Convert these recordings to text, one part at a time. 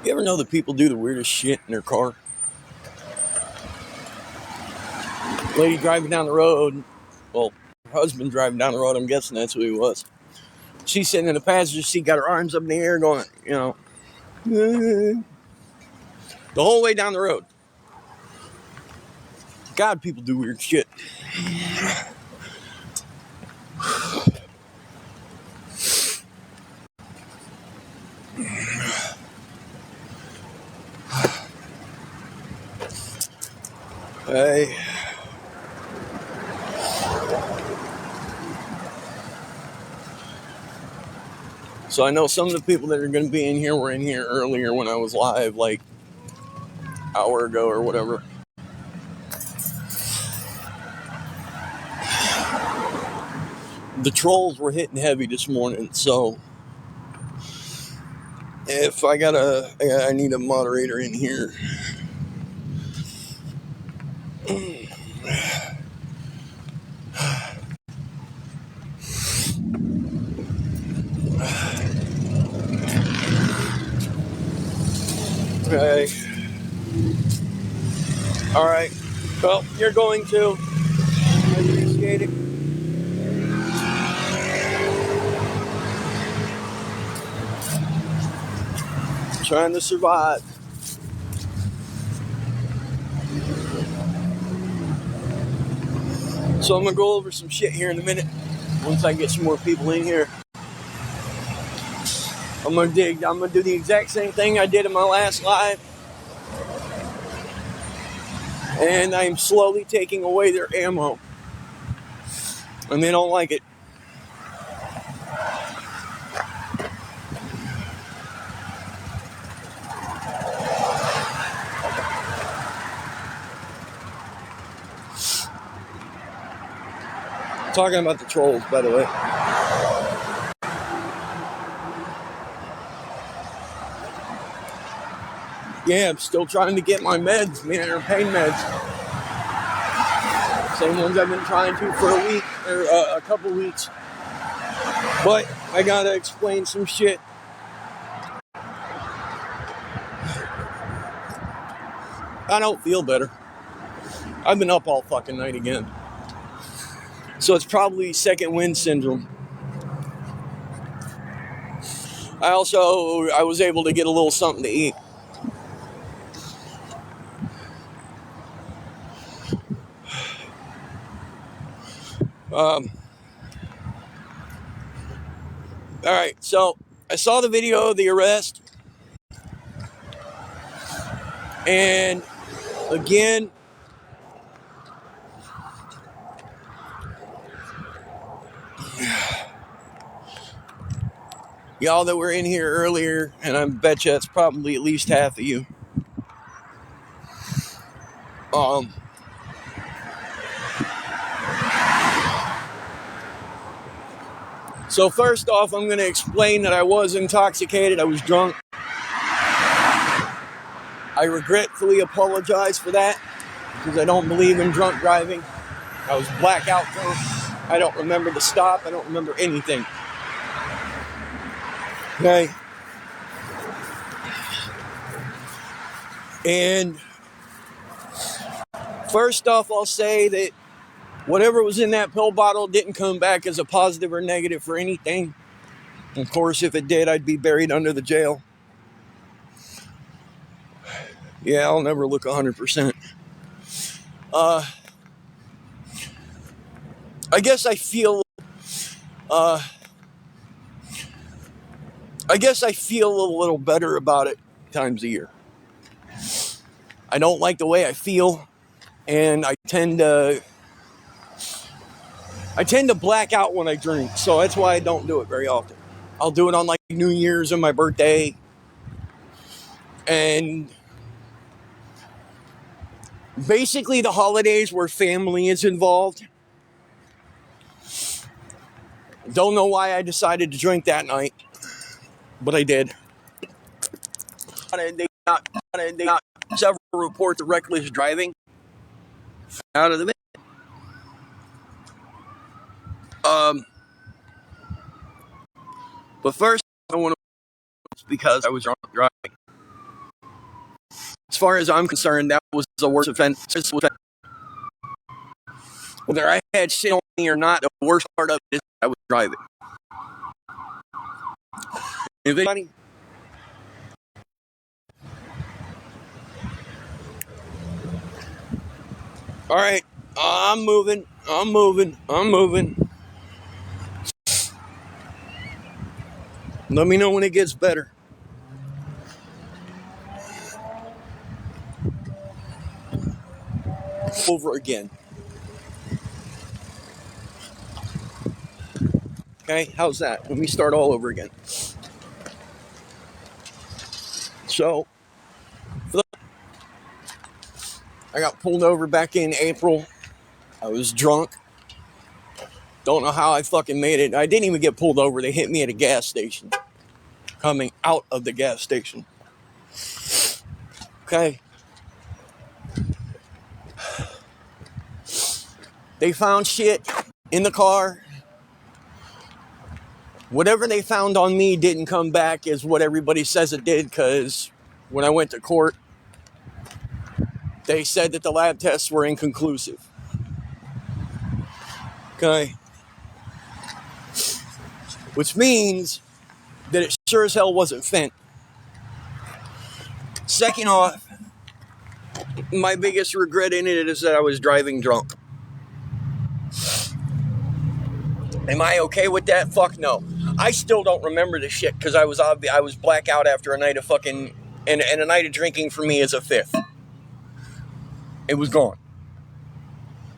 You ever know that people do the weirdest shit in their car? Lady driving down the road, well, her husband driving down the road, I'm guessing that's who he was. She's sitting in the passenger seat, got her arms up in the air going, the whole way down the road. God, people do weird shit. Hey. So I know some of the people that are going to be in here were in here earlier when I was live, like an hour ago or whatever. The trolls were hitting heavy this morning, so if I need a moderator in here. Okay. All right. Well, you're going to. I appreciate it. Trying to survive. So I'm going to go over some shit here in a minute. Once I get some more people in here. I'm going to do the exact same thing I did in my last live. And I'm slowly taking away their ammo. And they don't like it. Talking about the trolls, by the way. Yeah, I'm still trying to get my meds, man, or pain meds. Same ones I've been trying to for a week, or a couple weeks. But I gotta explain some shit. I don't feel better. I've been up all fucking night again. So it's probably second wind syndrome. I was able to get a little something to eat. Alright, so I saw the video of the arrest. And again, y'all that were in here earlier, and I bet you it's probably at least half of you. So first off, I'm going to explain that I was intoxicated. I was drunk. I regretfully apologize for that because I don't believe in drunk driving. I was blackout drunk. I don't remember the stop. I don't remember anything. Okay. And first off, I'll say that whatever was in that pill bottle didn't come back as a positive or negative for anything. Of course, if it did, I'd be buried under the jail. Yeah, I'll never look 100%. I guess I feel a little better about it times a year. I don't like the way I feel, and I tend to black out when I drink, so that's why I don't do it very often. I'll do it on like New Year's and my birthday, and basically the holidays where family is involved. Don't know why I decided to drink that night, but I did. They got several reports of reckless driving out of the but first I want to because I was drunk driving. As far as I'm concerned, that was the worst offense. Whether I had shit on me or not, the worst part of it is I was driving. If anybody, all right, I'm moving. Let me know when it gets better. Over again. Okay, how's that? Let me start all over again. So, I got pulled over back in April. I was drunk. Don't know how I fucking made it. I didn't even get pulled over. They hit me at a gas station. Coming out of the gas station. Okay. They found shit in the car. Whatever they found on me didn't come back as what everybody says it did, because when I went to court, they said that the lab tests were inconclusive. Okay. Which means that it sure as hell wasn't fent. Second off, my biggest regret in it is that I was driving drunk. Am I okay with that? Fuck no. I still don't remember the shit because I was blackout after a night of fucking and a night of drinking for me is a fifth. It was gone.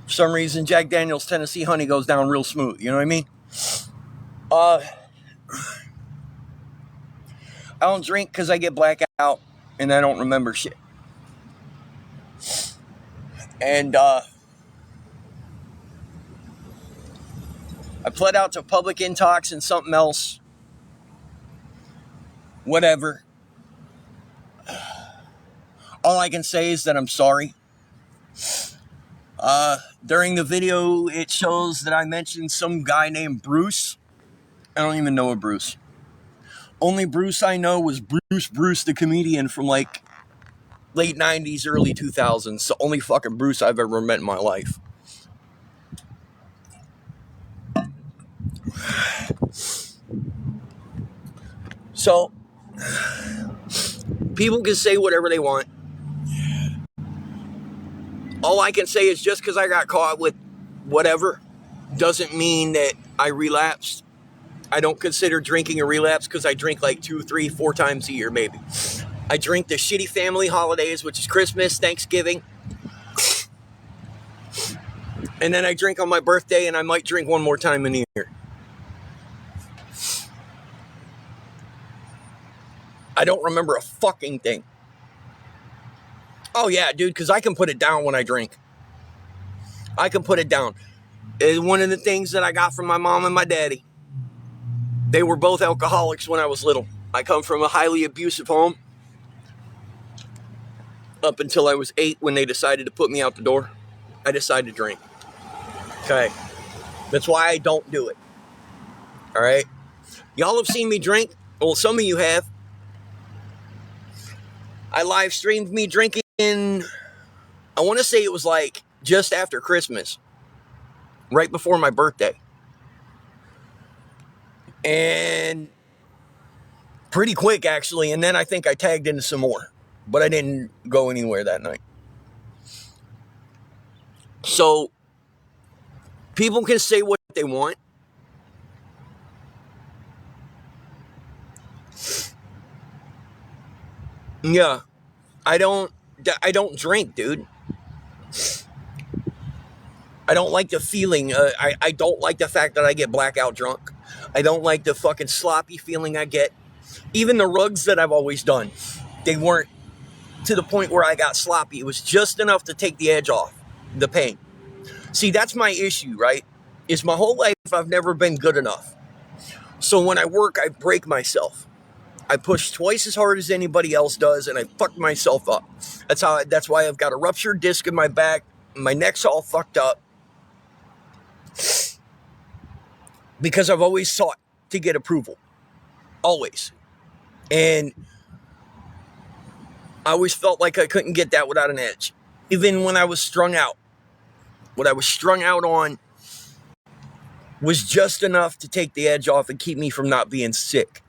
For some reason, Jack Daniel's Tennessee Honey goes down real smooth. You know what I mean? I don't drink because I get blackout and I don't remember shit. And I pled out to public intox and something else. Whatever. All I can say is that I'm sorry. During the video, it shows that I mentioned some guy named Bruce. I don't even know a Bruce. Only Bruce I know was Bruce the comedian from like late 90s, early 2000s. The only fucking Bruce I've ever met in my life. So, people can say whatever they want. All I can say is just because I got caught with whatever doesn't mean that I relapsed. I don't consider drinking a relapse because I drink like 2, 3, 4 times a year, maybe. I drink the shitty family holidays, which is Christmas, Thanksgiving. And then I drink on my birthday, and I might drink one more time in a year. I don't remember a fucking thing. Oh, yeah, dude, because I can put it down when I drink. I can put it down. It's one of the things that I got from my mom and my daddy. They were both alcoholics when I was little. I come from a highly abusive home. Up until I was 8 when they decided to put me out the door. I decided to drink. Okay. That's why I don't do it. All right. Y'all have seen me drink. Well, some of you have. I live streamed me drinking. I want to say it was like just after Christmas. Right before my birthday. And pretty quick, actually. And then I think I tagged into some more. But I didn't go anywhere that night. So, people can say what they want. Yeah. I don't drink, dude. I don't like the feeling. I don't like the fact that I get blackout drunk. I don't like the fucking sloppy feeling I get. Even the rugs that I've always done, they weren't to the point where I got sloppy. It was just enough to take the edge off the pain. See, that's my issue, right? Is my whole life I've never been good enough. So when I work, I break myself. I push twice as hard as anybody else does, and I fuck myself up. That's why I've got a ruptured disc in my back. My neck's all fucked up. Because I've always sought to get approval. Always. And I always felt like I couldn't get that without an edge. Even when I was strung out. What I was strung out on was just enough to take the edge off and keep me from not being sick.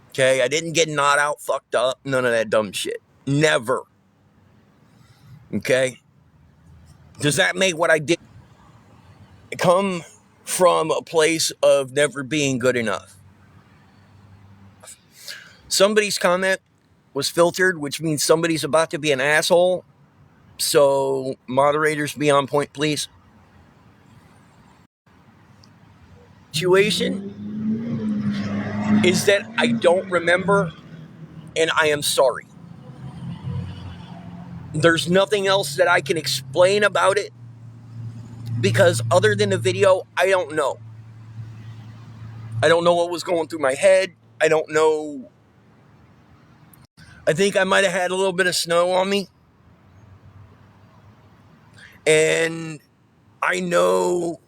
Okay, I didn't get gnawed out, fucked up, none of that dumb shit. Never. Okay? Does that make what I did come from a place of never being good enough? Somebody's comment was filtered, which means somebody's about to be an asshole. So, moderators, be on point, please. Situation is that I don't remember, and I am sorry. There's nothing else that I can explain about it, because other than the video, I don't know. I don't know what was going through my head. I don't know. I think I might have had a little bit of snow on me. And I know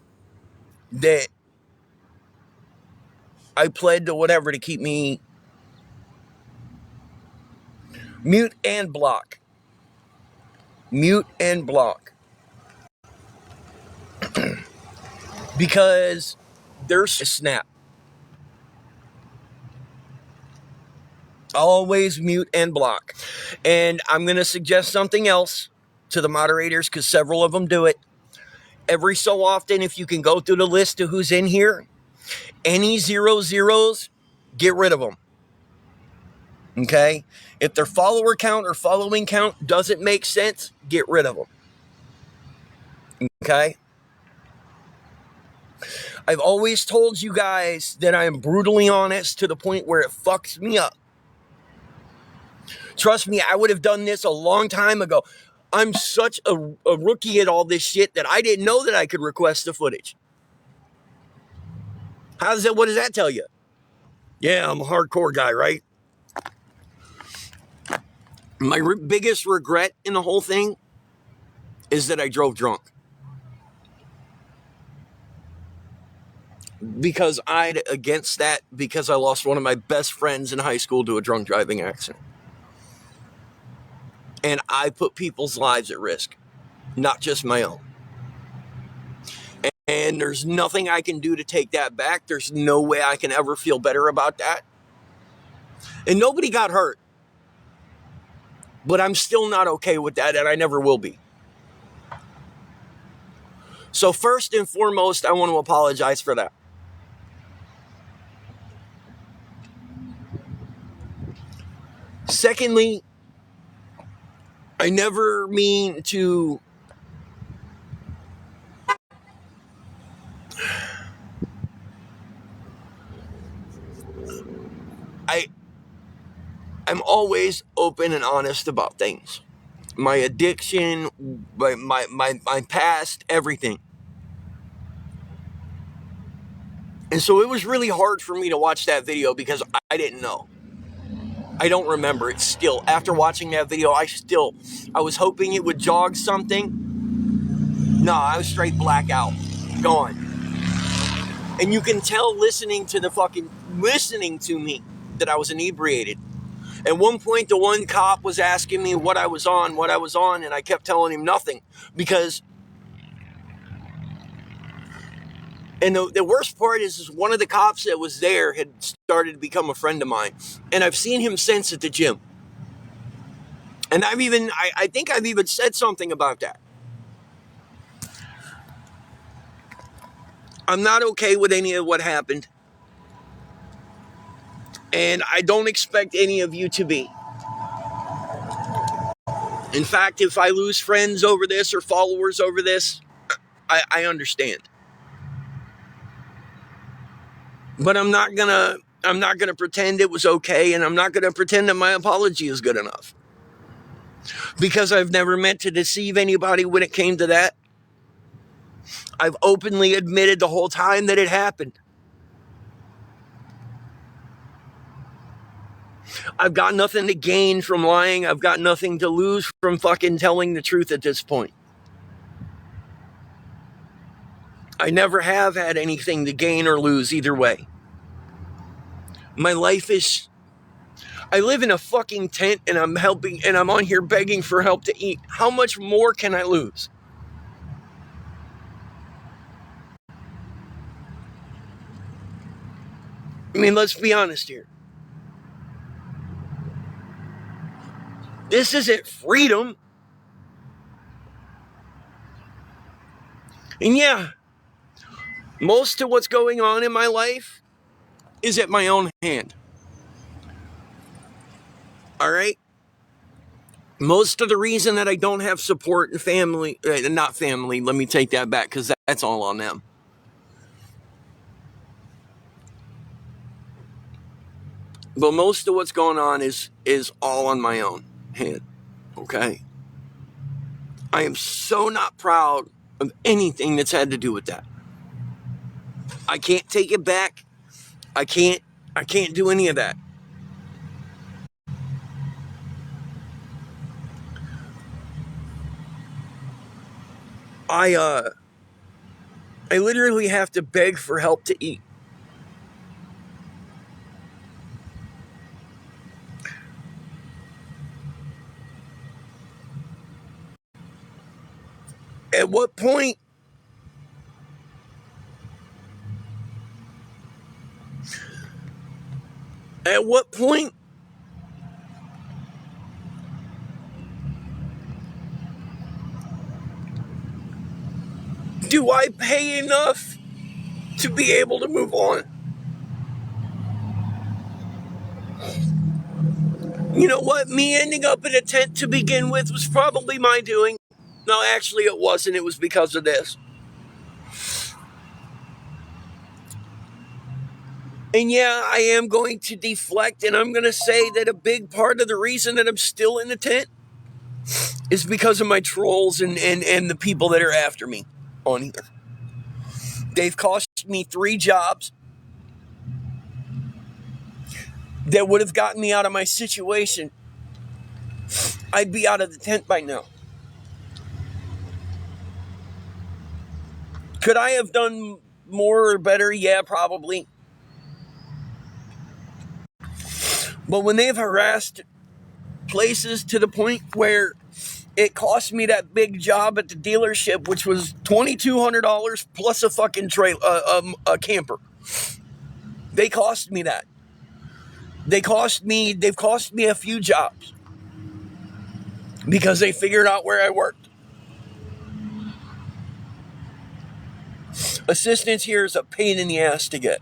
that I pled to whatever to keep me mute and block. Mute and block. Because there's a snap. Always mute and block. And I'm going to suggest something else to the moderators, because several of them do it. Every so often, if you can go through the list of who's in here, any 0 zeros, get rid of them. Okay? If their follower count or following count doesn't make sense, get rid of them. Okay? I've always told you guys that I am brutally honest to the point where it fucks me up. Trust me, I would have done this a long time ago. I'm such a rookie at all this shit that I didn't know that I could request the footage. What does that tell you? Yeah, I'm a hardcore guy, right? My biggest regret in the whole thing is that I drove drunk. Because I'd against that, because I lost one of my best friends in high school to a drunk driving accident. And I put people's lives at risk, not just my own. And there's nothing I can do to take that back. There's no way I can ever feel better about that. And nobody got hurt. But I'm still not okay with that, and I never will be. So first and foremost, I want to apologize for that. Secondly, I never mean to I'm always open and honest about things. My addiction, my past, everything. And so it was really hard for me to watch that video because I didn't know. I don't remember it still. After watching that video, I was hoping it would jog something. No, I was straight blackout. Gone. And you can tell listening to me that I was inebriated. At one point, the one cop was asking me what I was on, and I kept telling him nothing. Because, and the worst part is one of the cops that was there had started to become a friend of mine. And I've seen him since at the gym. And I think I've even said something about that. I'm not okay with any of what happened. And I don't expect any of you to be. In fact, if I lose friends over this or followers over this, I understand. But I'm not gonna pretend it was okay, and I'm not gonna pretend that my apology is good enough. Because I've never meant to deceive anybody when it came to that. I've openly admitted the whole time that it happened. I've got nothing to gain from lying. I've got nothing to lose from fucking telling the truth at this point. I never have had anything to gain or lose either way. My life is... I live in a fucking tent and I'm helping and I'm on here begging for help to eat. How much more can I lose? I mean, let's be honest here. This isn't freedom. And yeah, most of what's going on in my life is at my own hand. All right? Most of the reason that I don't have support and family, not family, let me take that back because that's all on them. But most of what's going on is all on my own hand. Okay? I am so not proud of anything that's had to do with that. I can't take it back. I can't do any of that. I literally have to beg for help to eat. At what point do I pay enough to be able to move on? You know what? Me ending up in a tent to begin with was probably my doing. No, actually it wasn't. It was because of this. And yeah, I am going to deflect and I'm going to say that a big part of the reason that I'm still in the tent is because of my trolls and the people that are after me on here. They've cost me 3 jobs that would have gotten me out of my situation. I'd be out of the tent by now. Could I have done more or better? Yeah, probably. But when they've harassed places to the point where it cost me that big job at the dealership, which was $2,200 plus a fucking a camper. They cost me that. They've cost me a few jobs because they figured out where I worked. Assistance here is a pain in the ass to get,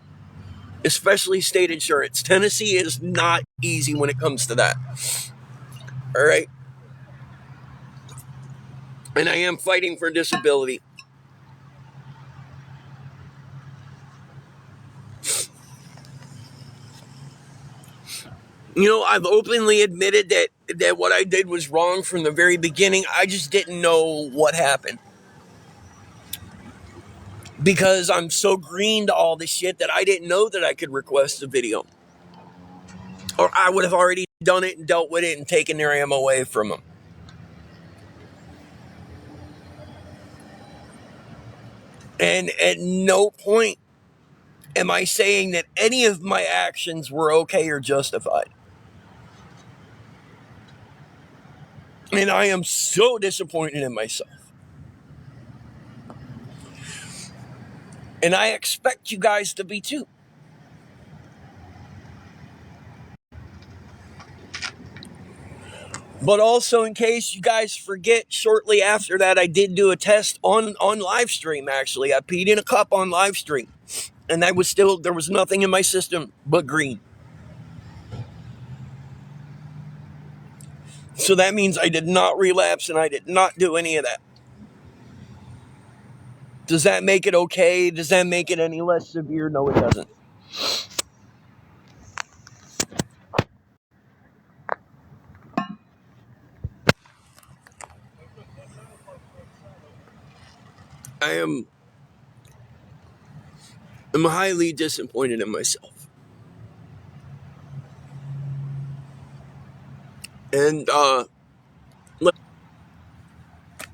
especially state insurance. Tennessee is not easy when it comes to that. All right. And I am fighting for disability. You know, I've openly admitted that what I did was wrong from the very beginning. I just didn't know what happened. Because I'm so green to all this shit that I didn't know that I could request a video. Or I would have already done it and dealt with it and taken their ammo away from them. And at no point am I saying that any of my actions were okay or justified. And I am so disappointed in myself. And I expect you guys to be too. But also, in case you guys forget, shortly after that, I did do a test on live stream, actually. I peed in a cup on live stream. And there was nothing in my system but green. So that means I did not relapse and I did not do any of that. Does that make it okay? Does that make it any less severe? No, it doesn't. I'm highly disappointed in myself. And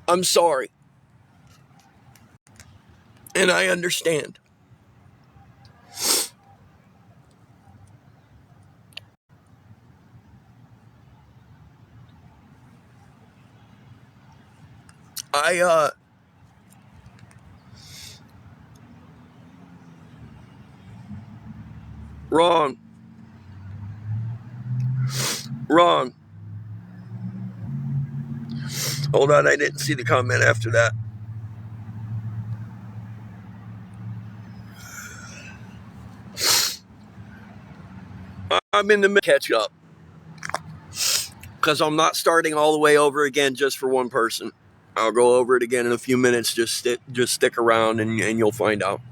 I'm sorry. And I understand. Wrong. Wrong. Hold on, I didn't see the comment after that. I'm in the middle catch up. Because I'm not starting all the way over again just for one person. I'll go over it again in a few minutes. Just stick around and you'll find out.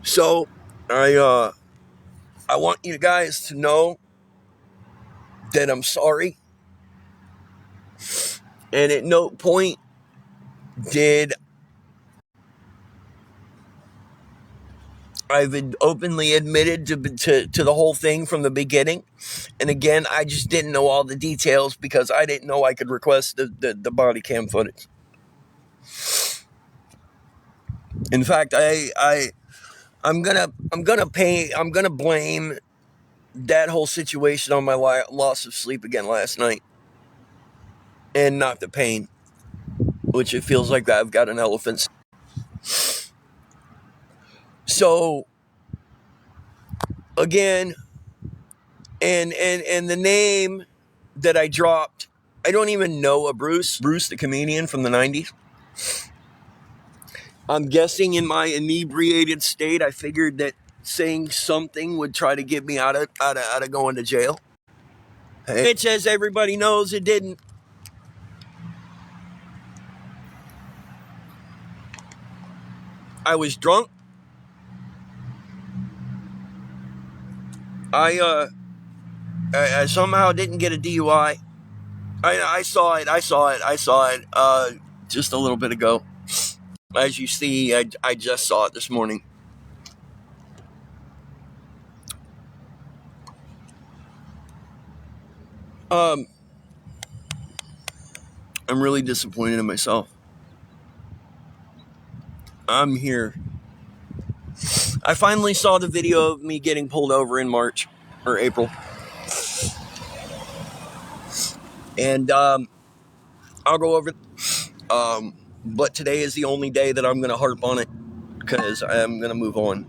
So, I want you guys to know that I'm sorry. And at no point did I've openly admitted to the whole thing from the beginning. And again, I just didn't know all the details because I didn't know I could request the body cam footage. In fact, I'm gonna blame that whole situation on my loss of sleep again last night, and not the pain, which it feels like I've got an elephant. So again, and the name that I dropped, I don't even know a Bruce the comedian from the 90s. I'm guessing in my inebriated state, I figured that saying something would try to get me out of going to jail. Which, as everybody knows, it didn't. I was drunk. I somehow didn't get a DUI. I saw it just a little bit ago. As you see, I just saw it this morning. I'm really disappointed in myself. I'm here. I finally saw the video of me getting pulled over in March or April. And I'll go over. But today is the only day that I'm going to harp on it because I'm going to move on.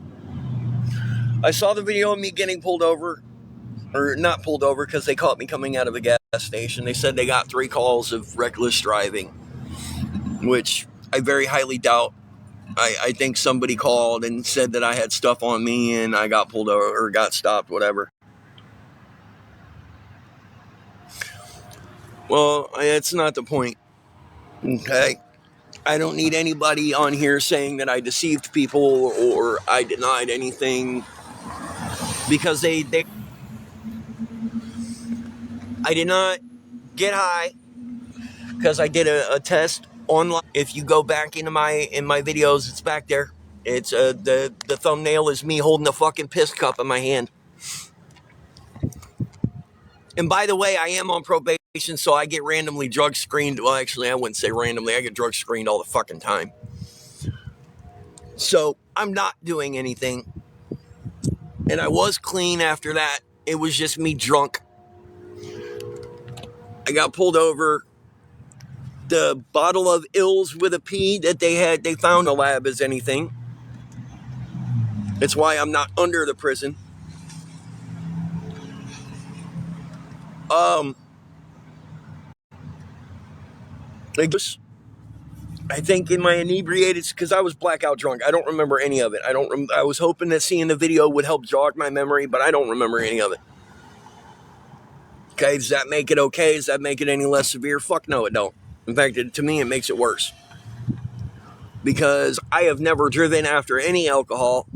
I saw the video of me getting pulled over, or not pulled over because they caught me coming out of a gas station. They said they got 3 calls of reckless driving, which I very highly doubt. I think somebody called and said that I had stuff on me and I got pulled over or got stopped, whatever. Well, it's not the point. Okay? I don't need anybody on here saying that I deceived people or I denied anything, because I did not get high, because I did a test online. If you go back into my videos, it's back there. It's the thumbnail is me holding a fucking piss cup in my hand. And by the way, I am on probation, so I get randomly drug screened. Well, actually, I wouldn't say randomly. I get drug screened all the fucking time. So I'm not doing anything. And I was clean after that. It was just me drunk. I got pulled over. The bottle of Ills with a P that they found in the lab as anything. It's why I'm not under the prison. I think in my inebriated, because I was blackout drunk. I don't remember any of it. I was hoping that seeing the video would help jog my memory, but I don't remember any of it. Okay, does that make it okay? Does that make it any less severe? Fuck no, it don't. In fact, to me, it makes it worse. Because I have never driven after any alcohol.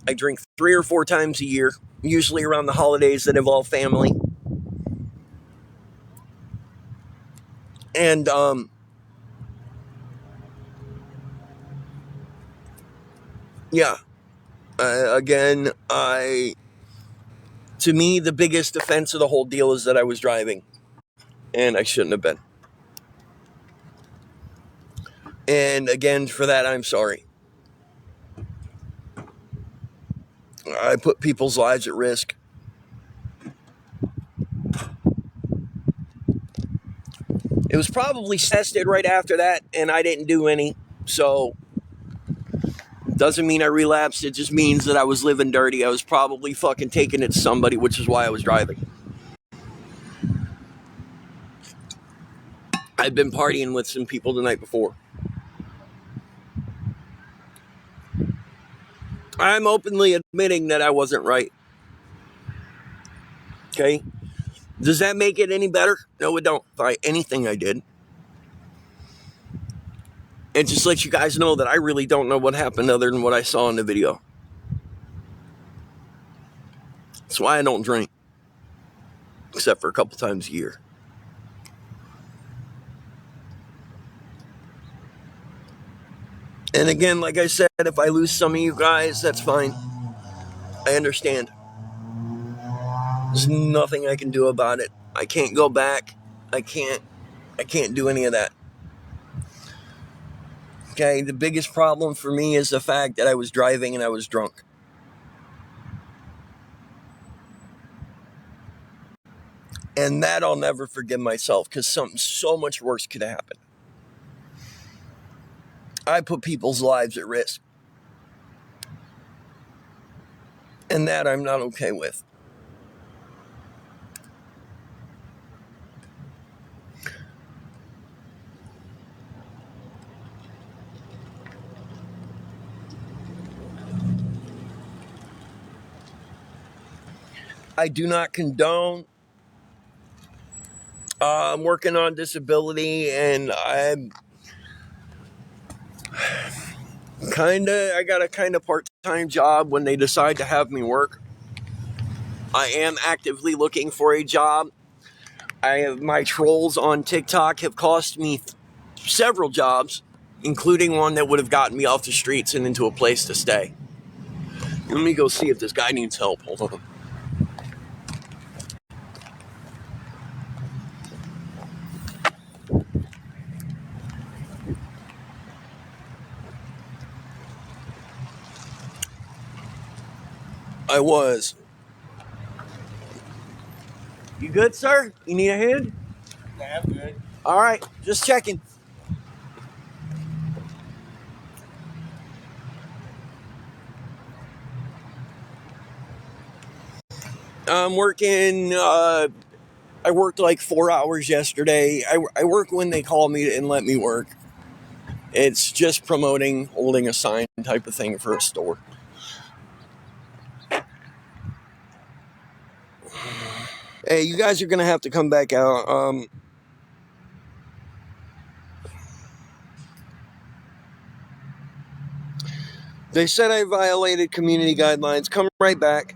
I drink 3 or 4 times a year, usually around the holidays that involve family. And, yeah. Again, to me, the biggest offense of the whole deal is that I was driving. And I shouldn't have been. And again, for that, I'm sorry. I put people's lives at risk. It was probably tested right after that, and I didn't do any. So, doesn't mean I relapsed. It just means that I was living dirty. I was probably fucking taking it to somebody, which is why I was driving. I'd been partying with some people the night before. I'm openly admitting that I wasn't right. Okay? Does that make it any better? No, it don't. By anything I did. It just lets you guys know that I really don't know what happened other than what I saw in the video. That's why I don't drink. Except for a couple times a year. And again, like I said, if I lose some of you guys, that's fine. I understand. There's nothing I can do about it. I can't go back. I can't do any of that. Okay, the biggest problem for me is the fact that I was driving and I was drunk. And that I'll never forgive myself, because something so much worse could have happened. I put people's lives at risk. And that I'm not okay with. I do not condone. I'm working on disability, and I got a kind of part-time job when they decide to have me work. I am actively looking for a job. My trolls on TikTok have cost me several jobs, including one that would have gotten me off the streets and into a place to stay. Let me go see if this guy needs help. Hold on. I was. You good, sir? You need a hand? Yeah, I'm good. All right, just checking. I'm working. I worked like 4 hours yesterday. I work when they call me and let me work. It's just promoting, holding a sign type of thing for a store. Hey, you guys are going to have to come back out. They said I violated community guidelines. Come right back.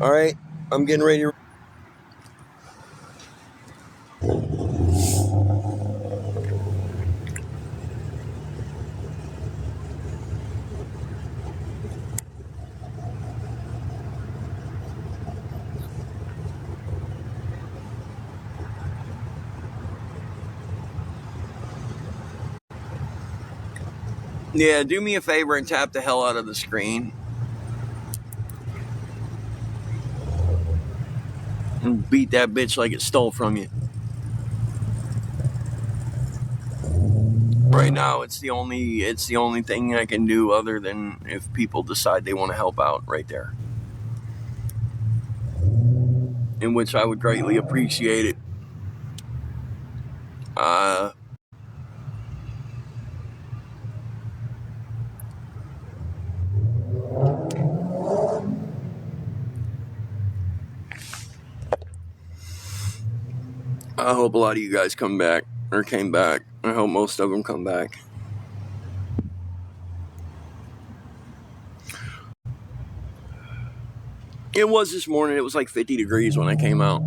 All right? I'm getting ready to... Yeah, do me a favor and tap the hell out of the screen. And beat that bitch like it stole from you. Right now, it's the only thing I can do other than if people decide they want to help out right there. In which I would greatly appreciate it. I hope a lot of you guys come back, or came back. I hope most of them come back. It was this morning. It was like 50 degrees when I came out.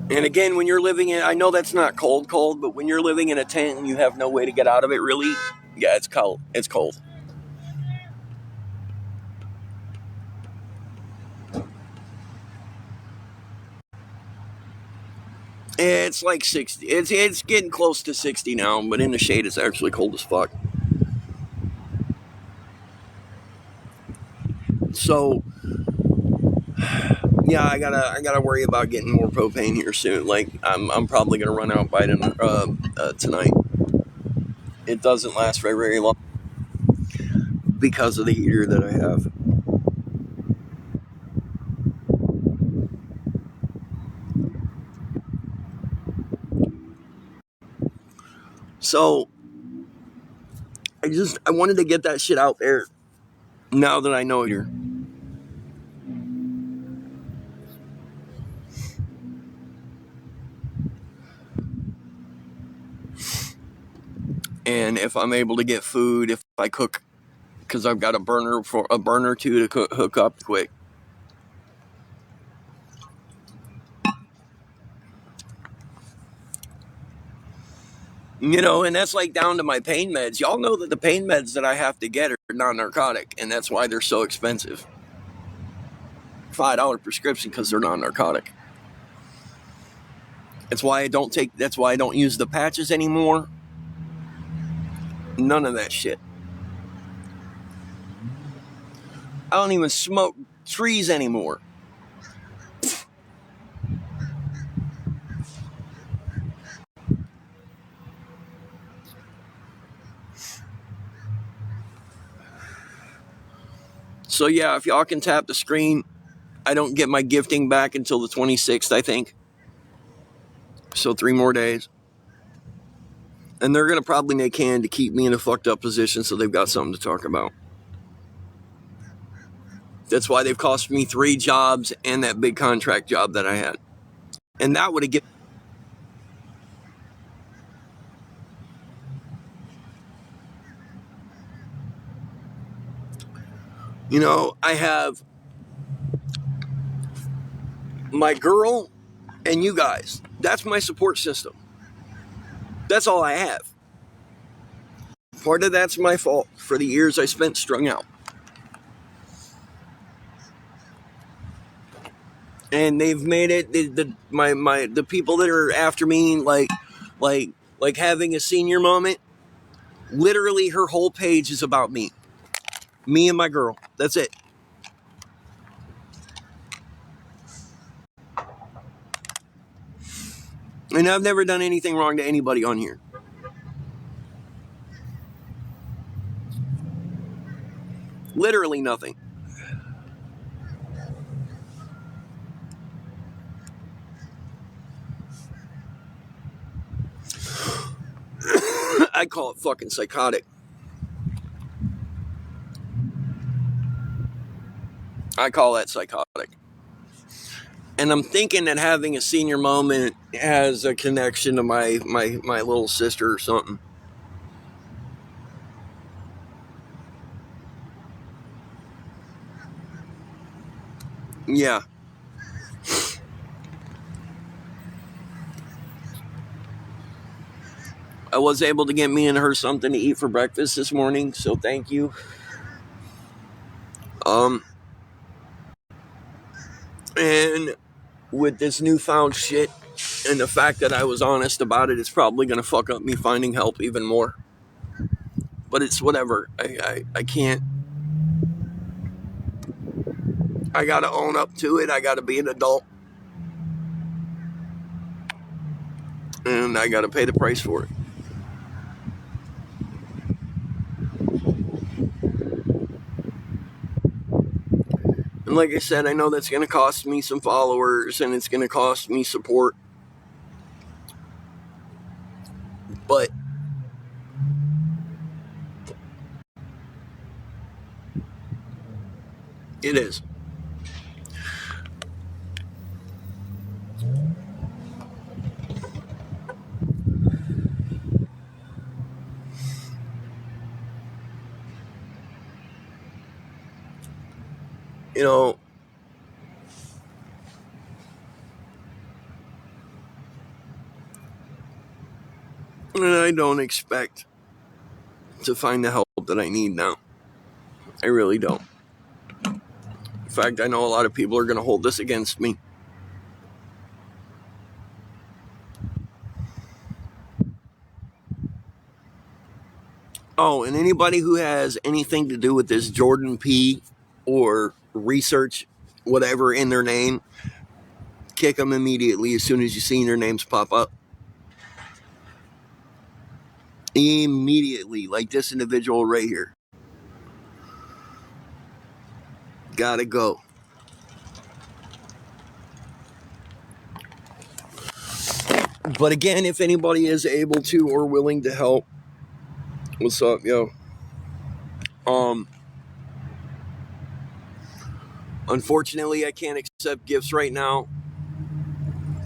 And again, when you're living in, I know that's not cold, but when you're living in a tent and you have no way to get out of it, really, yeah, it's cold. It's cold. It's like 60. It's getting close to 60 now, but in the shade, it's actually cold as fuck. So, Yeah, I gotta worry about getting more propane here soon. Like I'm probably gonna run out by tonight. It doesn't last very very long because of the heater that I have. So I wanted to get that shit out there now that I know you're. And if I'm able to get food, if I cook, because I've got a burner too to hook up quick. And that's like down to my pain meds. Y'all know that the pain meds that I have to get are non-narcotic, and that's why they're so expensive. $5 prescription because they're non-narcotic. That's why I don't use the patches anymore. None of that shit. I don't even smoke trees anymore. So yeah, if y'all can tap the screen, I don't get my gifting back until the 26th, I think. So 3 more days. And they're going to probably make can to keep me in a fucked up position so they've got something to talk about. That's why they've cost me 3 jobs and that big contract job that I had. And that would have given. I have my girl and you guys. That's my support system. That's all I have. Part of that's my fault for the years I spent strung out. And they've made it the people that are after me like having a senior moment. Literally, her whole page is about me and my girl. That's it. And I've never done anything wrong to anybody on here. Literally nothing. I call it fucking psychotic. I call that psychotic. And I'm thinking that having a senior moment has a connection to my little sister or something. Yeah. I was able to get me and her something to eat for breakfast this morning, so thank you. And with this newfound shit and the fact that I was honest about it, it's probably going to fuck up me finding help even more. But it's whatever. I can't. I got to own up to it. I got to be an adult. And I got to pay the price for it. And like I said, I know that's going to cost me some followers and it's going to cost me support. But it is. You know, and I don't expect to find the help that I need now. I really don't. In fact, I know a lot of people are going to hold this against me. Oh, and anybody who has anything to do with this Jordan P or research whatever in their name, kick them immediately as soon as you see their names pop up. Immediately, like this individual right here. Gotta go. But again, if anybody is able to or willing to help, what's up, yo? Unfortunately, I can't accept gifts right now,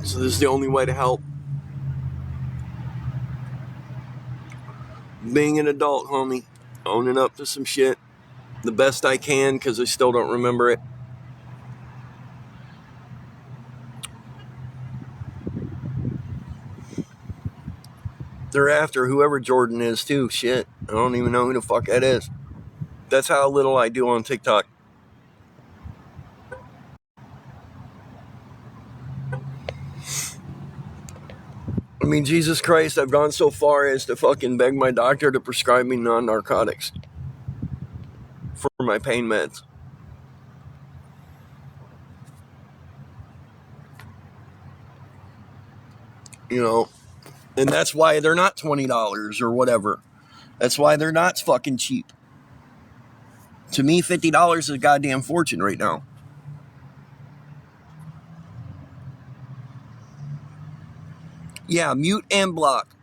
so this is the only way to help. Being an adult, homie, owning up to some shit the best I can, because I still don't remember it. They're after whoever Jordan is too. Shit, I don't even know who the fuck that is. That's how little I do on TikTok. I mean, Jesus Christ, I've gone so far as to fucking beg my doctor to prescribe me non-narcotics for my pain meds. You know, and that's why they're not $20 or whatever. That's why they're not fucking cheap. To me, $50 is a goddamn fortune right now. Yeah, mute and block.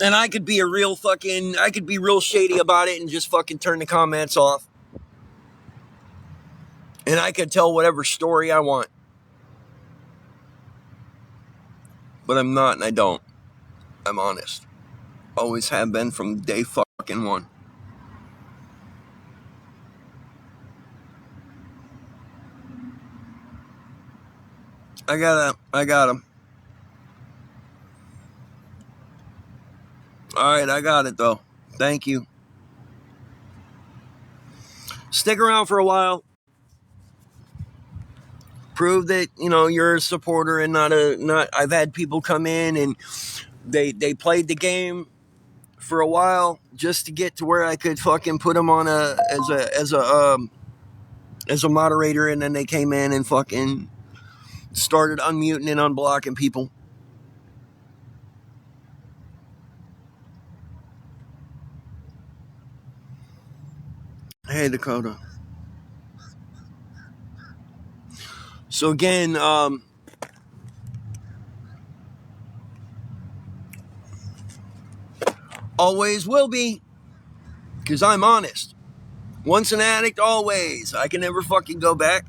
And I could be I could be real shady about it and just fucking turn the comments off. And I could tell whatever story I want. But I'm not, and I don't. I'm honest. Always have been from day fucking one. I got him. Alright, I got it though. Thank you. Stick around for a while. Prove that, you're a supporter and not I've had people come in and they played the game for a while just to get to where I could fucking put them on as a moderator, and then they came in and fucking started unmuting and unblocking people. Hey, Dakota. So again, always will be, because I'm honest. Once an addict, always. I can never fucking go back.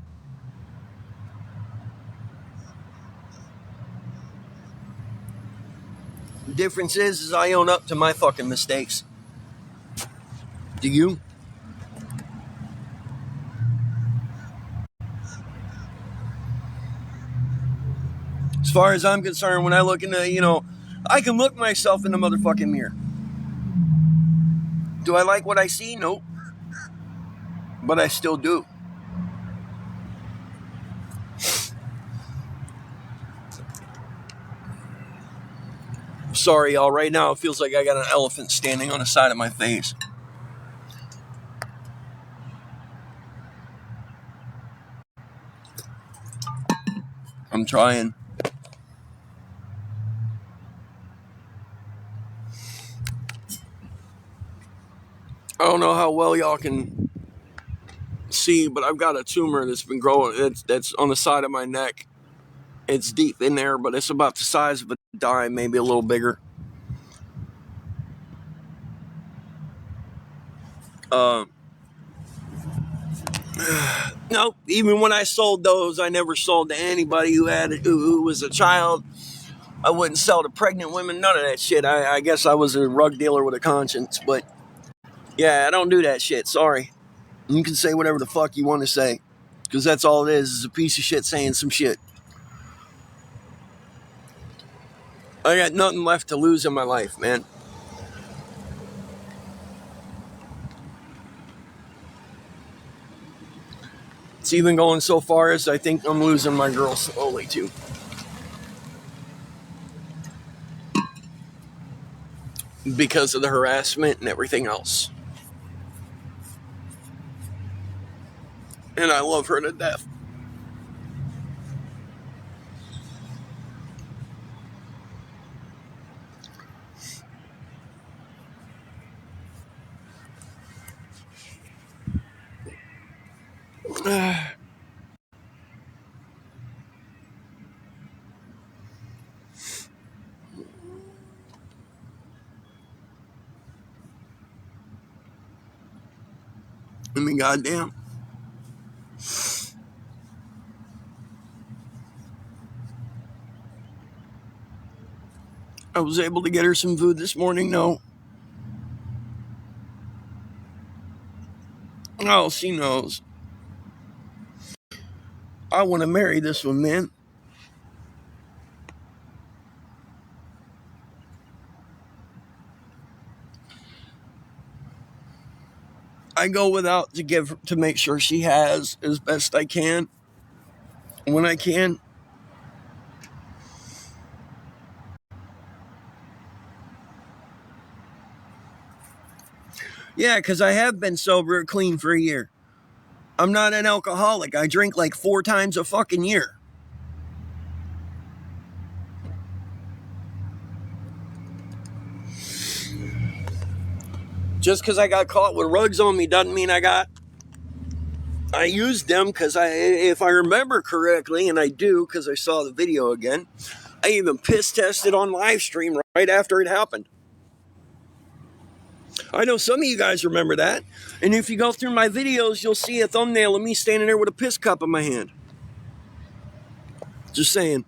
The difference is I own up to my fucking mistakes. Do you? As far as I'm concerned, when I look in the, I can look myself in the motherfucking mirror. Do I like what I see? Nope. But I still do. Sorry, y'all. Right now, it feels like I got an elephant standing on the side of my face. I'm trying. I don't know how well y'all can see, but I've got a tumor that's been growing. That's on the side of my neck. It's deep in there, but it's about the size of a dime, maybe a little bigger. No, even when I sold those, I never sold to anybody who was a child. I wouldn't sell to pregnant women, none of that shit. I guess I was a rug dealer with a conscience, but yeah, I don't do that shit. Sorry. You can say whatever the fuck you want to say, because that's all it is a piece of shit saying some shit. I got nothing left to lose in my life, man. It's even going so far as I think I'm losing my girl slowly, too. because of the harassment and everything else. And I love her to death. I mean, goddamn. I was able to get her some food this morning. No. Oh, she knows. I want to marry this one, man. I go without to make sure she has as best I can when I can. Yeah, because I have been sober or clean for a year. I'm not an alcoholic. I drink like 4 times a fucking year. Just because I got caught with rugs on me doesn't mean I used them because if I remember correctly, and I do because I saw the video again, I even piss tested on live stream right after it happened. I know some of you guys remember that. And if you go through my videos, you'll see a thumbnail of me standing there with a piss cup in my hand. Just saying.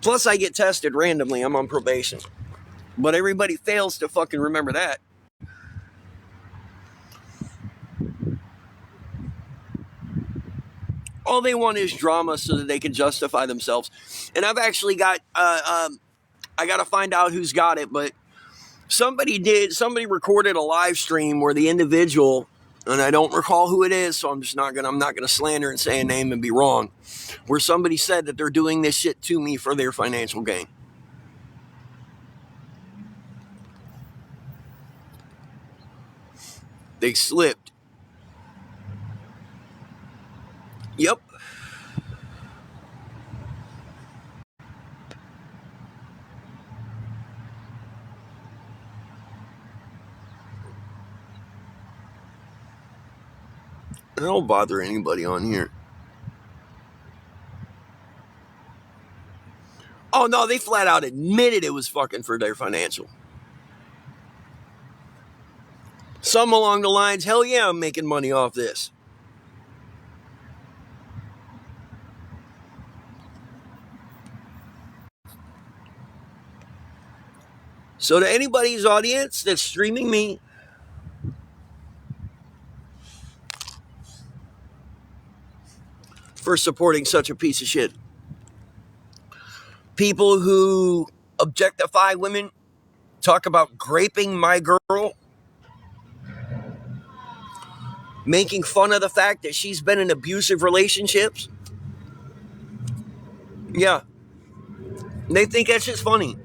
Plus, I get tested randomly. I'm on probation. But everybody fails to fucking remember that. All they want is drama so that they can justify themselves. And I've actually got, I got to find out who's got it, but somebody recorded a live stream where the individual, and I don't recall who it is, so I'm not gonna slander and say a name and be wrong, where somebody said that they're doing this shit to me for their financial gain. They slipped. Yep. I don't bother anybody on here. Oh no, they flat out admitted it was fucking for their financial. Some along the lines, hell yeah, I'm making money off this. So to anybody's audience that's streaming me, for supporting such a piece of shit. People who objectify women, talk about graping my girl, making fun of the fact that she's been in abusive relationships. Yeah. They think that's just funny.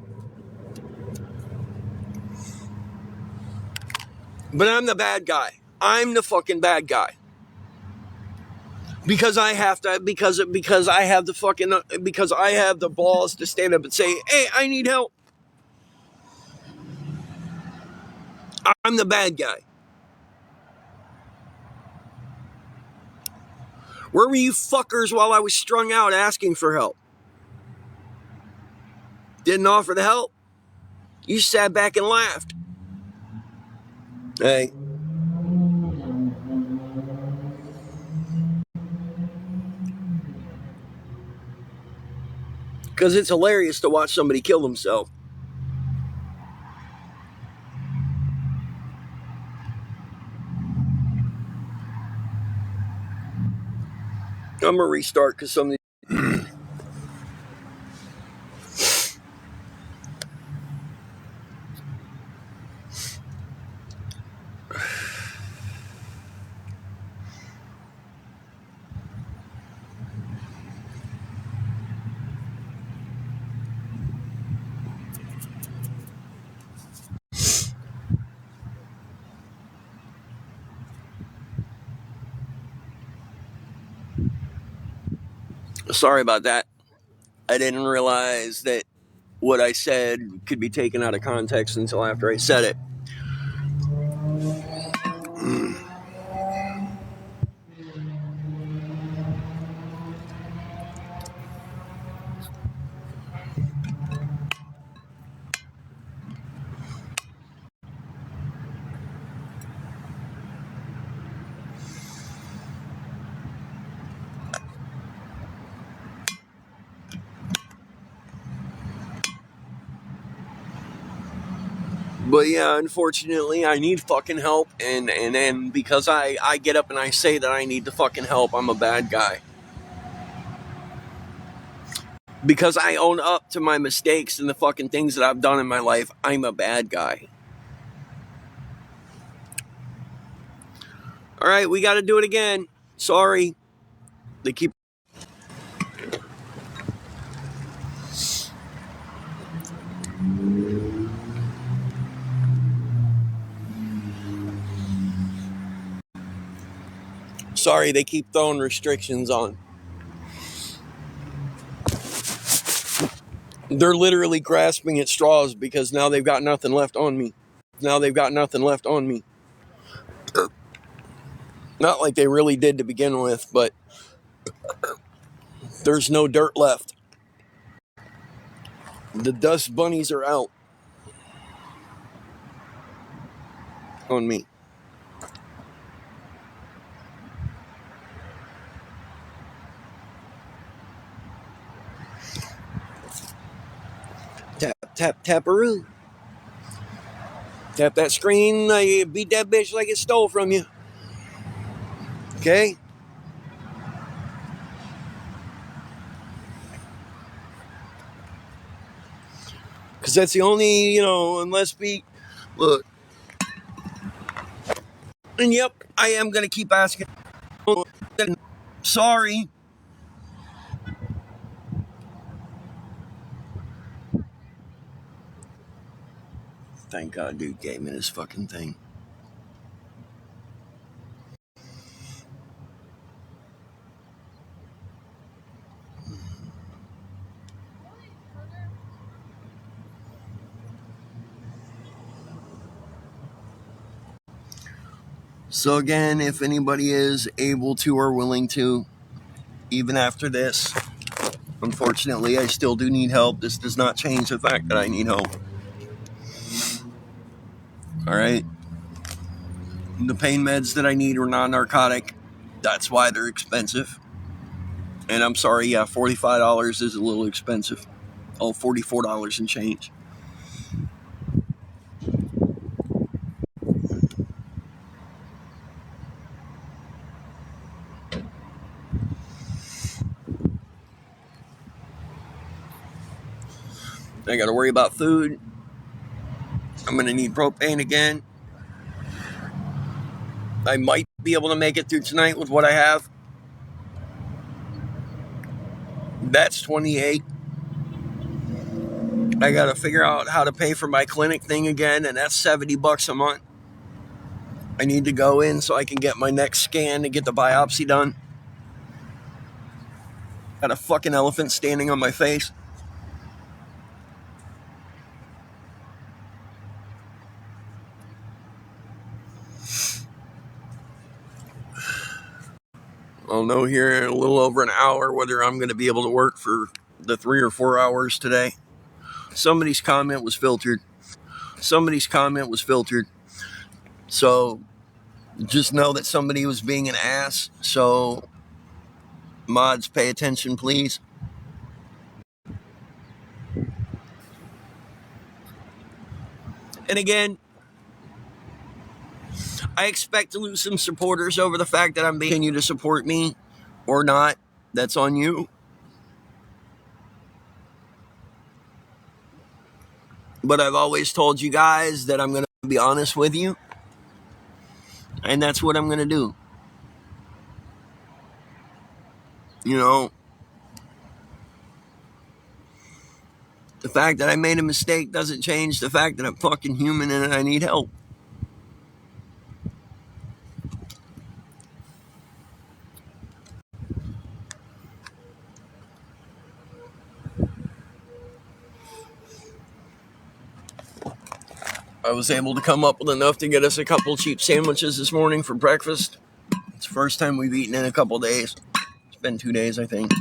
But I'm the bad guy. I'm the fucking bad guy. Because I have to, because I have the fucking, because I have the balls to stand up and say, hey, I need help. I'm the bad guy. Where were you fuckers while I was strung out asking for help? Didn't offer the help. You sat back and laughed. Hey. Because it's hilarious to watch somebody kill themselves. I'm going to restart because some of the Sorry about that. I didn't realize that what I said could be taken out of context until after I said it. But yeah, unfortunately, I need fucking help, and because I get up and I say that I need the fucking help, I'm a bad guy. Because I own up to my mistakes and the fucking things that I've done in my life, I'm a bad guy. All right, we got to do it again. Sorry. They keep. Sorry, they keep throwing restrictions on. They're literally grasping at straws because now they've got nothing left on me. Now they've got nothing left on me. Not like they really did to begin with, but there's no dirt left. The dust bunnies are out on me. Tap, tap, taparoo. Tap that screen, beat that bitch like it stole from you. Okay? Because that's the only, unless we. Look. And yep, I am going to keep asking. Sorry. Thank God dude gave me this fucking thing. So again, if anybody is able to or willing to, even after this, unfortunately, I still do need help. This does not change the fact that I need help. All right? The pain meds that I need are non-narcotic. That's why they're expensive. And I'm sorry, yeah, $45 is a little expensive. Oh, $44 and change. I got to worry about food. I'm going to need propane again. I might be able to make it through tonight with what I have. That's 28. I got to figure out how to pay for my clinic thing again, and that's $70 a month. I need to go in so I can get my next scan to get the biopsy done. Got a fucking elephant standing on my face. I'll know here in a little over an hour whether I'm going to be able to work for the 3 or 4 hours today. Somebody's comment was filtered. So just know that somebody was being an ass. So mods, pay attention, please. And again, I expect to lose some supporters over the fact that I'm being continue to support me or not. That's on you. But I've always told you guys that I'm going to be honest with you. And that's what I'm going to do. You know, the fact that I made a mistake doesn't change the fact that I'm fucking human and I need help. I was able to come up with enough to get us a couple cheap sandwiches this morning for breakfast. It's the first time we've eaten in a couple days. It's been 2 days, I think.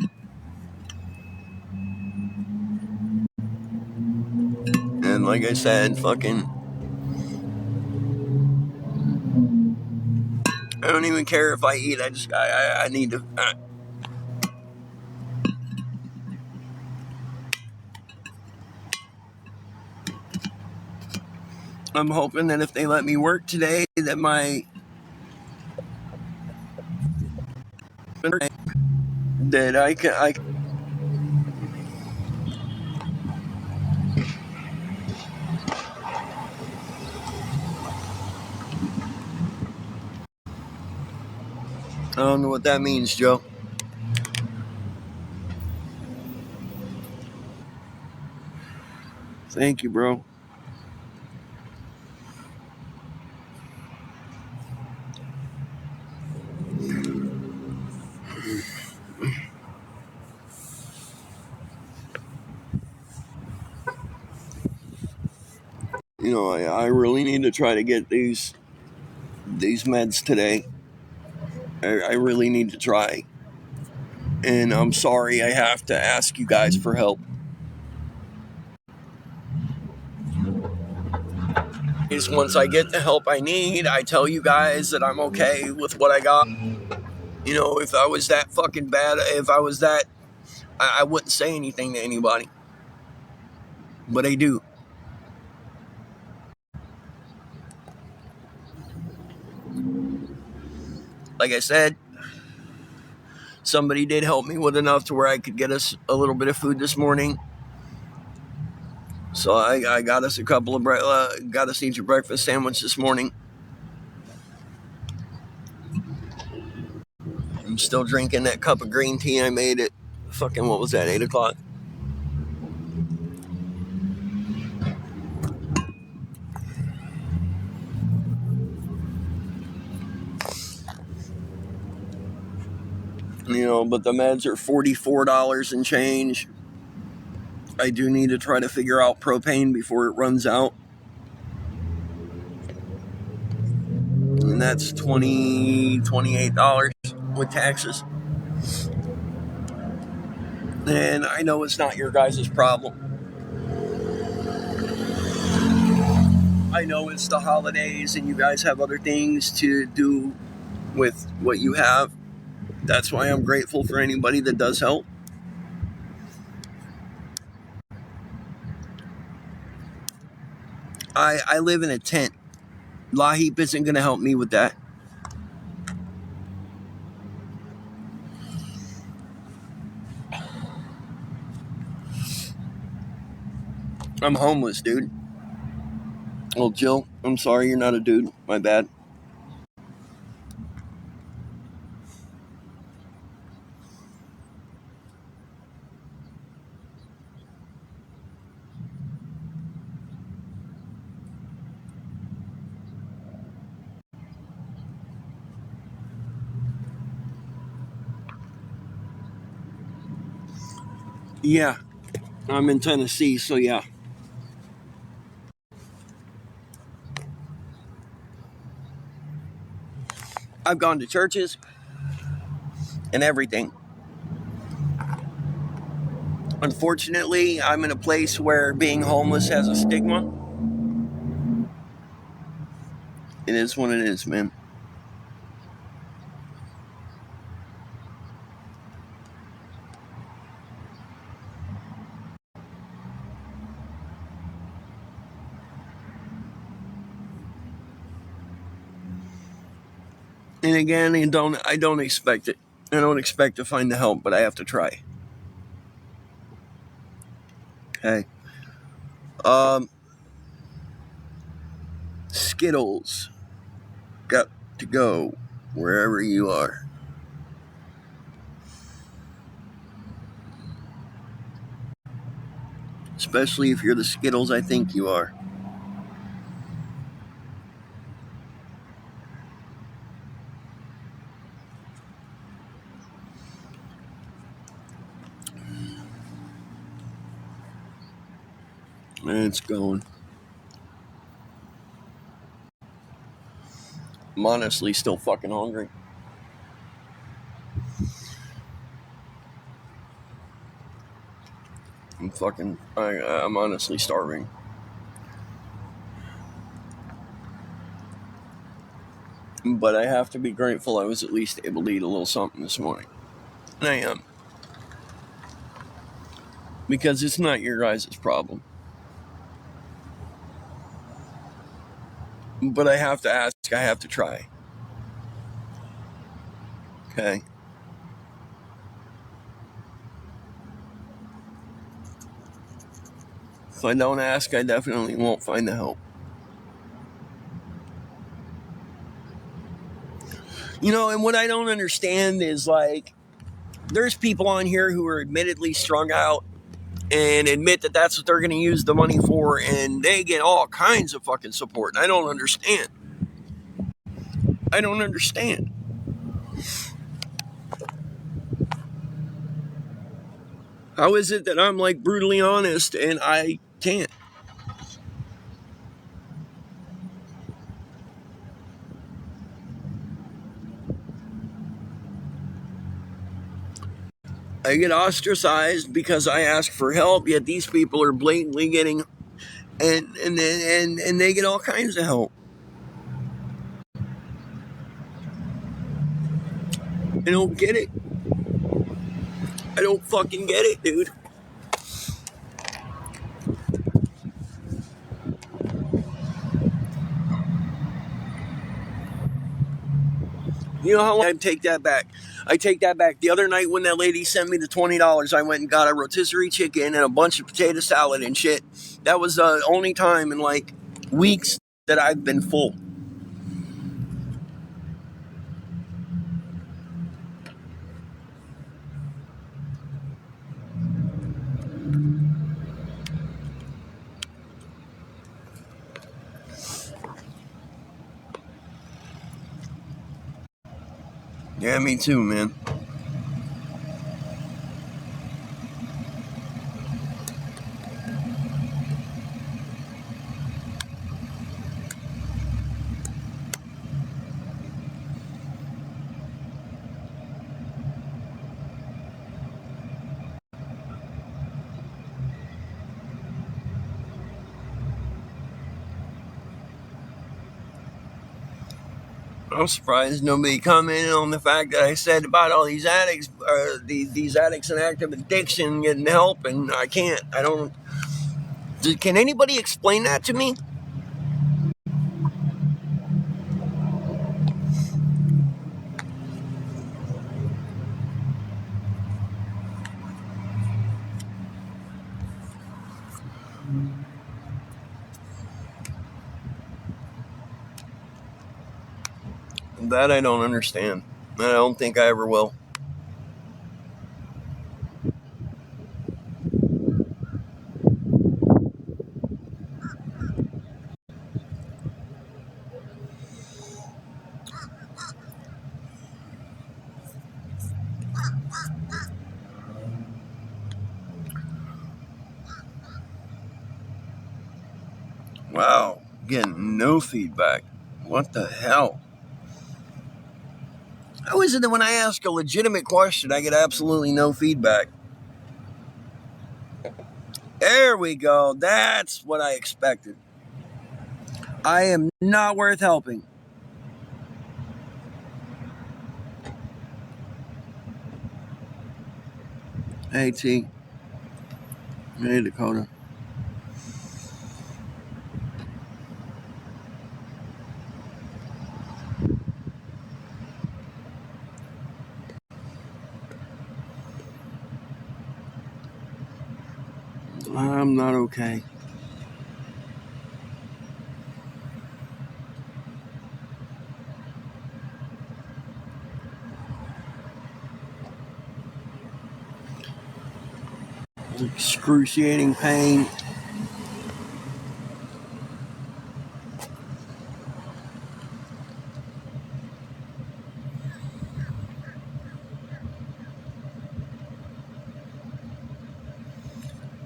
And like I said, I don't even care if I eat. I need to. I'm hoping that if they let me work today, that that I can. I don't know what that means, Joe. Thank you, bro. I really need to try to get these meds today. I really need to try. And I'm sorry I have to ask you guys for help. Is once I get the help I need, I tell you guys that I'm okay with what I got. If I was that fucking bad, if I was that, I wouldn't say anything to anybody. But I do. Like I said, somebody did help me with enough to where I could get us a little bit of food this morning. So I got us got us each a breakfast sandwich this morning. I'm still drinking that cup of green tea I made at fucking, what was that, 8 o'clock? But the meds are $44 and change. I do need to try to figure out propane before it runs out. And that's $28 with taxes. And I know it's not your guys' problem. I know it's the holidays and you guys have other things to do with what you have. That's why I'm grateful for anybody that does help. I live in a tent. Lahip isn't going to help me with that. I'm homeless, dude. Well, Jill, I'm sorry you're not a dude. My bad. Yeah, I'm in Tennessee, so yeah. I've gone to churches and everything. Unfortunately, I'm in a place where being homeless has a stigma. It is what it is, man. And again, I don't expect it. I don't expect to find the help, but I have to try. Okay. Skittles got to go wherever you are. Especially if you're the Skittles I think you are. And it's going. I'm honestly still fucking hungry. I'm honestly starving. But I have to be grateful I was at least able to eat a little something this morning. And I am. Because it's not your guys' problem. But I have to ask, I have to try. Okay? If I don't ask, I definitely won't find the help. You know, and what I don't understand is like, there's people on here who are admittedly strung out and admit that that's what they're going to use the money for, and they get all kinds of fucking support. And I don't understand. I don't understand. How is it that I'm like brutally honest and I can't? I get ostracized because I ask for help, yet these people are blatantly getting and they get all kinds of help. I don't get it. I don't fucking get it, dude. You know how long I take that back? I take that back. The other night when that lady sent me the $20, I went and got a rotisserie chicken and a bunch of potato salad and shit. That was the only time in like weeks that I've been full. Yeah, me too, man. I'm surprised nobody commented on the fact that I said about all these addicts, these addicts in active addiction getting help, and I can't. I don't. Can anybody explain that to me? That I don't understand. I don't think I ever will. Wow, getting no feedback. What the hell? How is it that when I ask a legitimate question, I get absolutely no feedback? There we go. That's what I expected. I am not worth helping. Hey, T. Hey, Dakota. I'm not okay. Excruciating pain.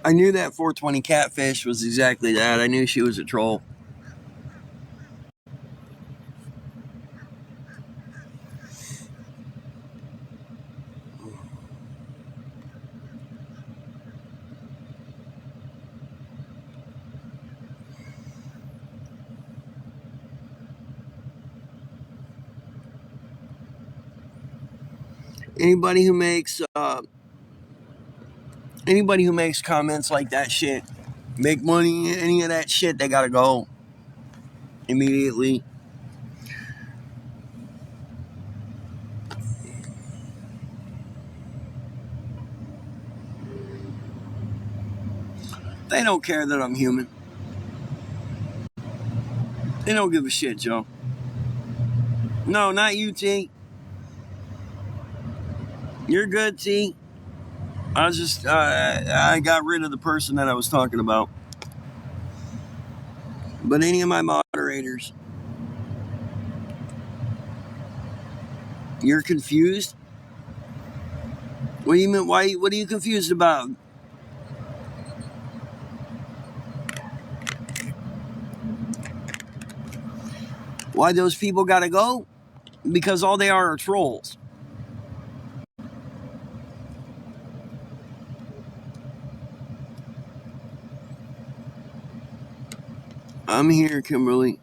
I knew that 420 catfish was exactly that. I knew she was a troll. Anybody who makes comments like that shit, make money, any of that shit, they gotta go immediately. They don't care that I'm human. They don't give a shit, Joe. No, not you, T. You're good, T. I was just, I got rid of the person that I was talking about. But any of my moderators, you're confused? What do you mean? Why? What are you confused about? Why those people gotta go? Because all they are trolls. I'm here, Kimberly.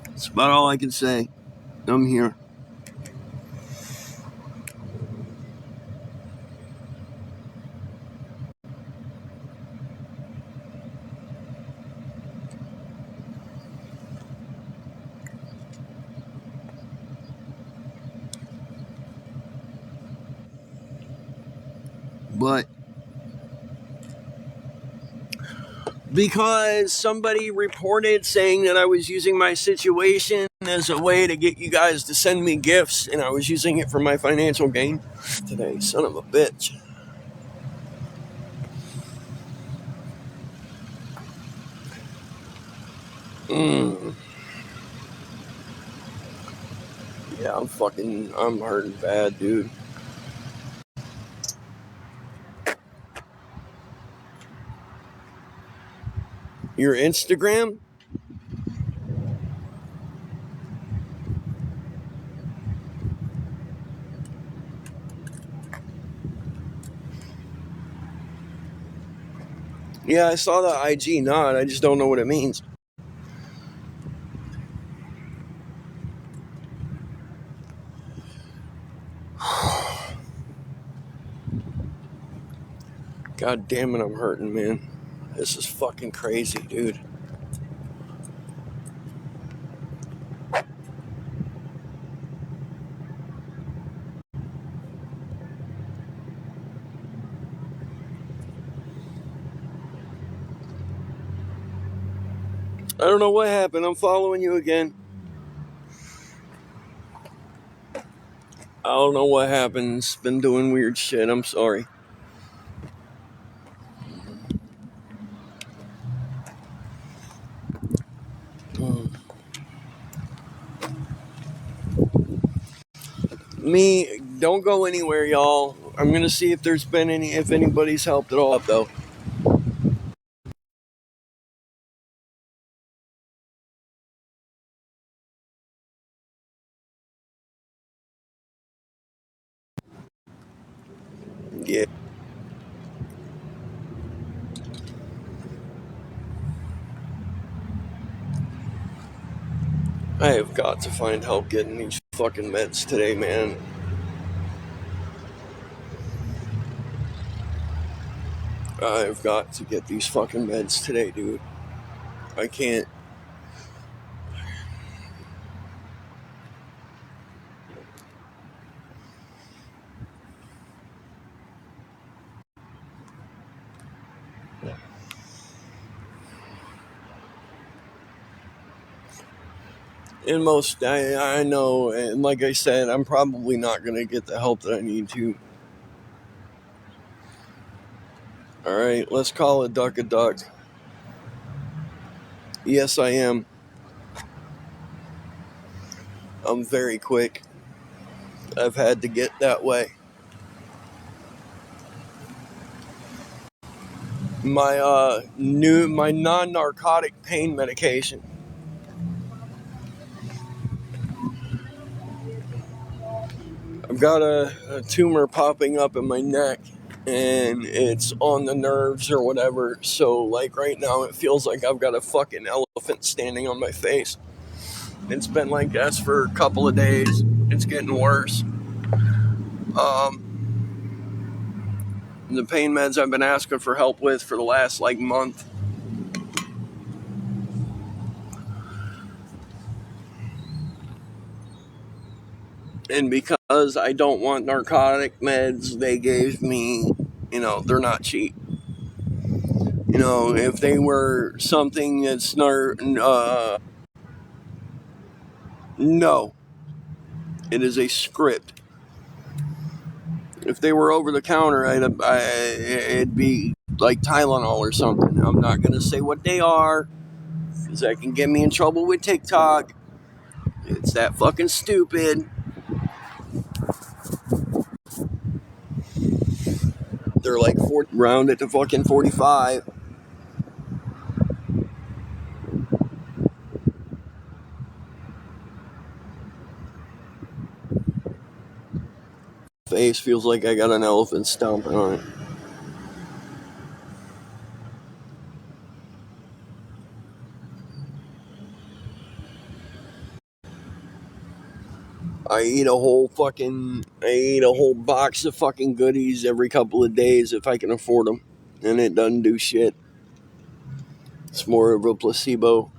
That's about all I can say. I'm here. But because somebody reported saying that I was using my situation as a way to get you guys to send me gifts, and I was using it for my financial gain today, son of a bitch. Yeah, I'm hurting bad, dude. Your Instagram? Yeah, I saw the IG nod. I just don't know what it means. God damn it, I'm hurting, man. This is fucking crazy, dude. I don't know what happened. I'm following you again. I don't know what happened. It's been doing weird shit. I'm sorry. Me, don't go anywhere, y'all. I'm gonna see if if anybody's helped at all, though. Yeah. I have got to find help getting these fucking meds today, man. I've got to get these fucking meds today, dude. I can't. In most, I know, and like I said, I'm probably not gonna get the help that I need to. Alright, let's call a duck a duck. Yes, I am. I'm very quick. I've had to get that way. My my non-narcotic pain medication. I've got a tumor popping up in my neck, and it's on the nerves or whatever. So, like right now, it feels like I've got a fucking elephant standing on my face. It's been like that for a couple of days. It's getting worse. The pain meds I've been asking for help with for the last like month. And because I don't want narcotic meds, they gave me, they're not cheap. If they were something that's no, it is a script. If they were over the counter, it'd be like Tylenol or something. I'm not going to say what they are because that can get me in trouble with TikTok. It's that fucking stupid. They're like round it to fucking 45. Face feels like I got an elephant stomping on it. I eat a whole box of fucking goodies every couple of days if I can afford them. And it doesn't do shit. It's more of a placebo.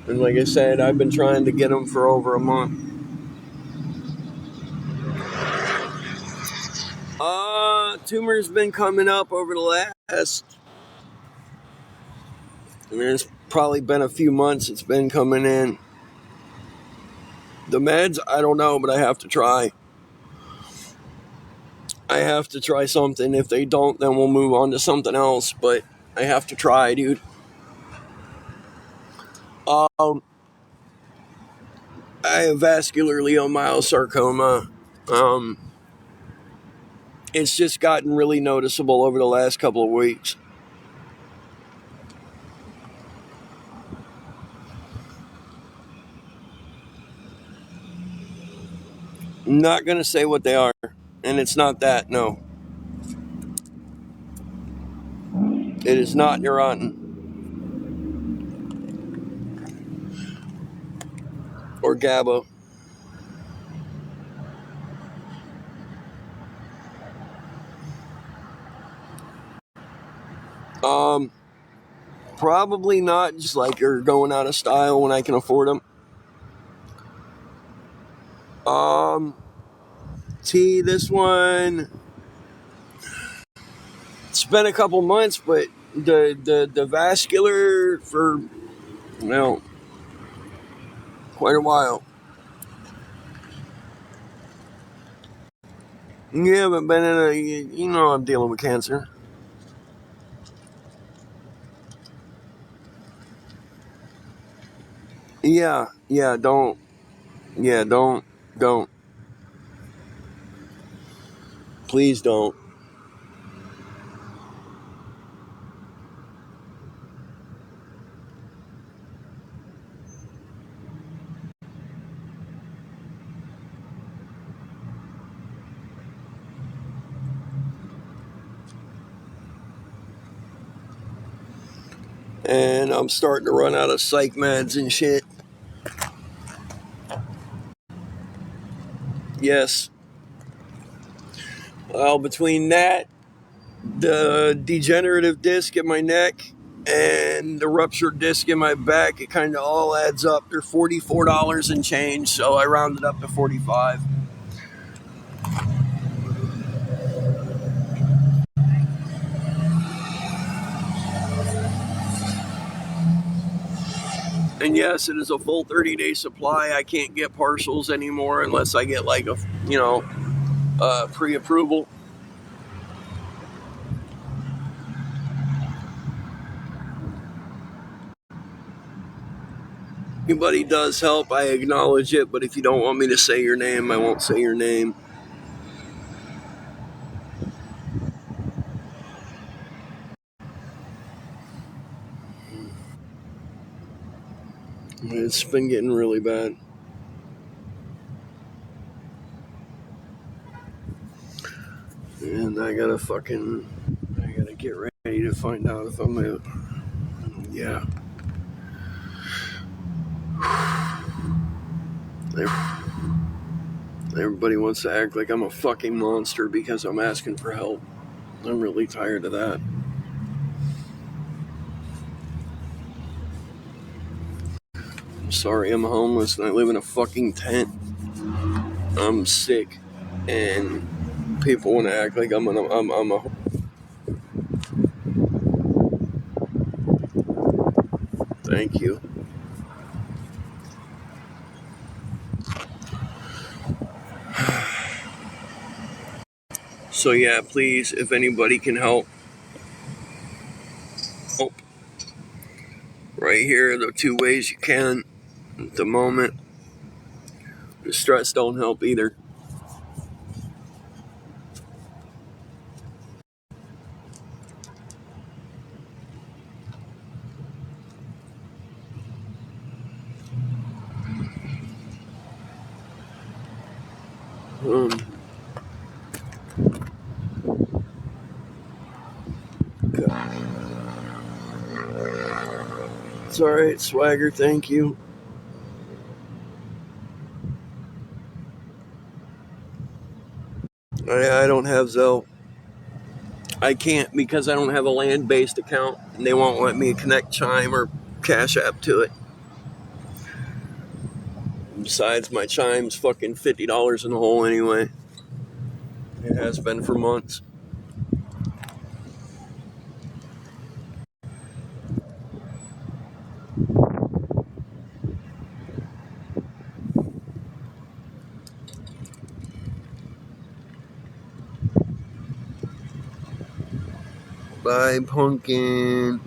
And like I said, I've been trying to get them for over a month. Tumor's been coming up over the last. It's probably been a few months. It's been coming in. The meds, I don't know, but I have to try. I have to try something. If they don't, then we'll move on to something else. But I have to try, dude. I have vascular leiomyosarcoma. It's just gotten really noticeable over the last couple of weeks. I'm not going to say what they are. And it's not that, no. It is not Neurontin. Or GABA. Probably not, just like you're going out of style when I can afford them. This one, it's been a couple months, but the vascular for, quite a while. You haven't been in I'm dealing with cancer. Yeah, don't. Yeah, don't. Please don't. And I'm starting to run out of psych meds and shit. Yes. Well, between that, the degenerative disc in my neck, and the ruptured disc in my back, it kind of all adds up. They're $44 and change, so I rounded up to 45. And yes, it is a full 30-day supply. I can't get partials anymore unless I get like a pre-approval. Anybody does help, I acknowledge it, but if you don't want me to say your name, I won't say your name. It's been getting really bad. And I gotta get ready to find out if I'm gonna, yeah. Everybody wants to act like I'm a fucking monster because I'm asking for help. I'm really tired of that. I'm sorry I'm homeless and I live in a fucking tent. I'm sick and people want to act like I'm a. Thank you. So yeah, please, if anybody can help, right here are the 2 ways you can at the moment. The stress don't help either. It's alright, Swagger, thank you. I don't have Zelle. I can't because I don't have a land-based account and they won't let me connect Chime or Cash App to it. Besides, my Chime's fucking $50 in the hole anyway. It has been for months. Bye, pumpkin.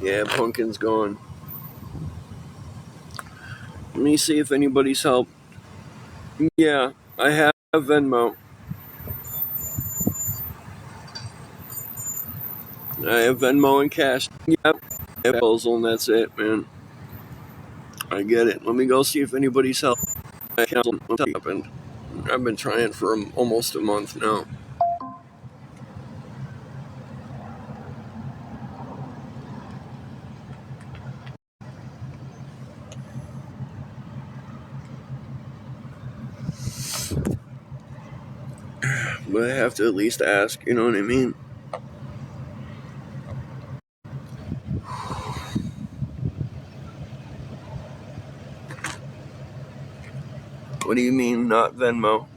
Yeah, pumpkin's gone. Let me see if anybody's helped. Yeah, I have Venmo. I have Venmo and cash. Yep. Proposal, and that's it, man. I get it. Let me go see if anybody's helped. Happened. I've been trying for almost a month now. But I have to at least ask, you know what I mean? What do you mean, not Venmo?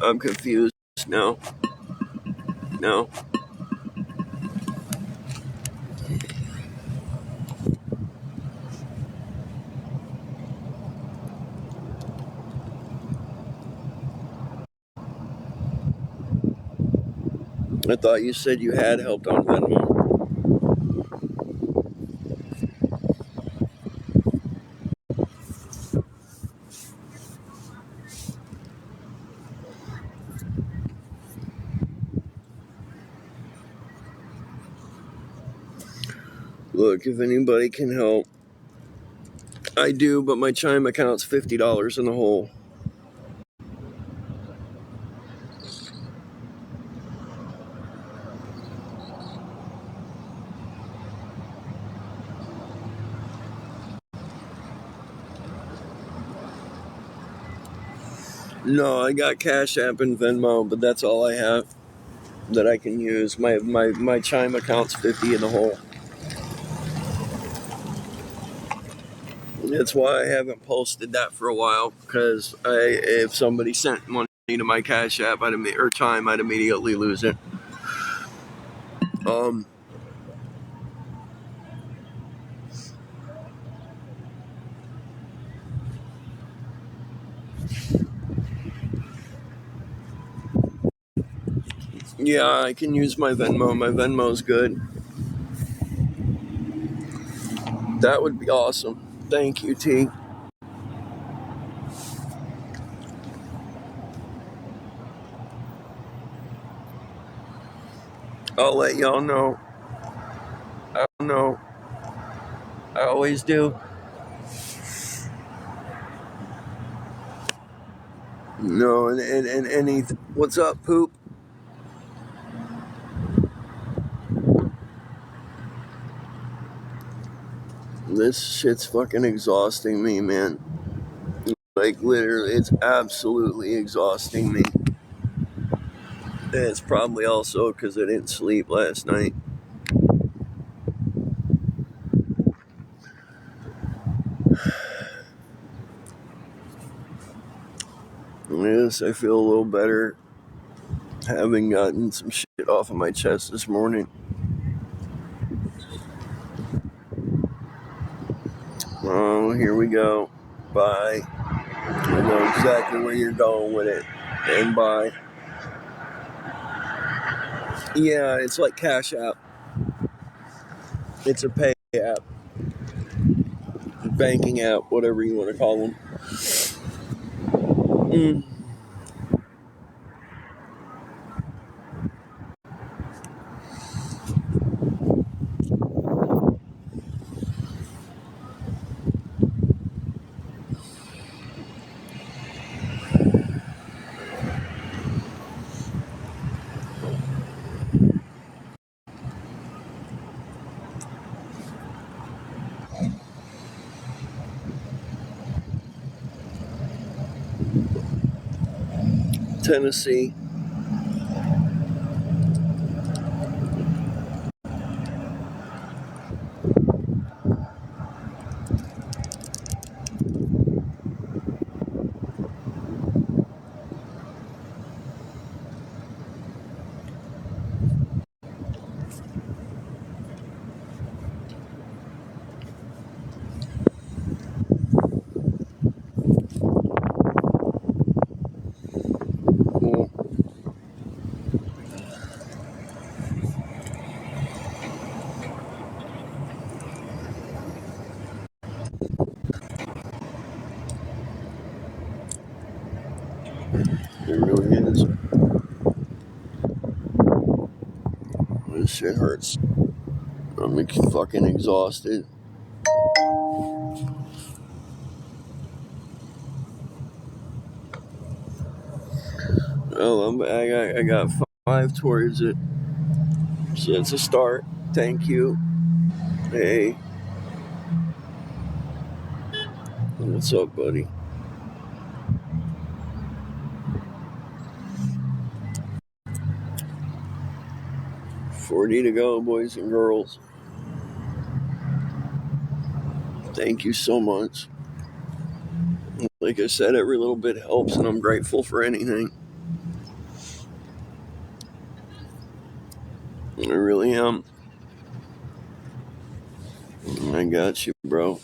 I'm confused. No. No. I thought you said you had helped on Venmo. Look, if anybody can help, I do, but my Chime account's $50 in the hole. No, I got Cash App and Venmo, but that's all I have that I can use. My Chime account's 50 in the hole. That's why I haven't posted that for a while, because if somebody sent money to my Cash App or Chime, I'd immediately lose it. Yeah, I can use my Venmo. My Venmo's good. That would be awesome. Thank you, T. I'll let y'all know. No, I always do. No, and any. What's up, poop? This shit's fucking exhausting me, man. Like, literally, it's absolutely exhausting me. And it's probably also because I didn't sleep last night. Yes, I feel a little better having gotten some shit off of my chest this morning. Oh, here we go. Bye. I know exactly where you're going with it. And bye. Yeah, it's like Cash App. It's a pay app. Banking app, whatever you want to call them. Tennessee. Cool. It really is. This shit hurts. I'm fucking exhausted. Oh, I got 5 towards it. So it's a start. Thank you. Hey. What's up, buddy? 40 to go, boys and girls. Thank you so much. Like I said, every little bit helps, and I'm grateful for anything. I really am. I got you, bro.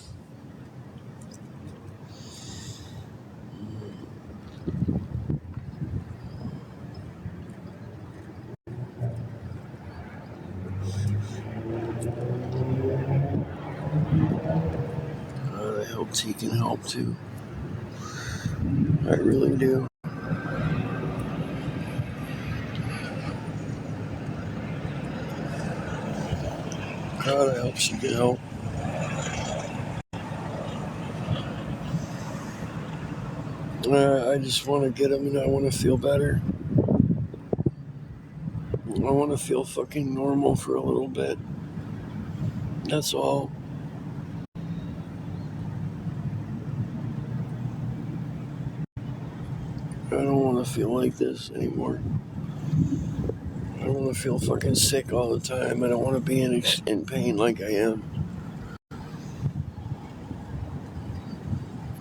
I hope he can help too. I really do. God, I hope she can help. I just want to get him and I want to feel better. I want to feel fucking normal for a little bit. That's all. I don't want to feel like this anymore. I don't want to feel fucking sick all the time. I don't want to be in pain like I am.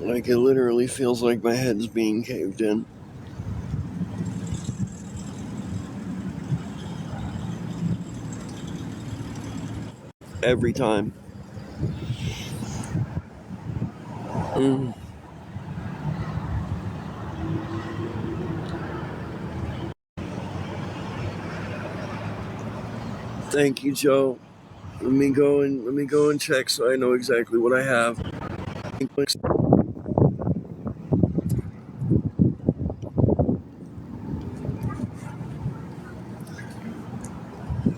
Like, it literally feels like my head's being caved in. Every time. Thank you, Joe. Let me go and check so I know exactly what I have.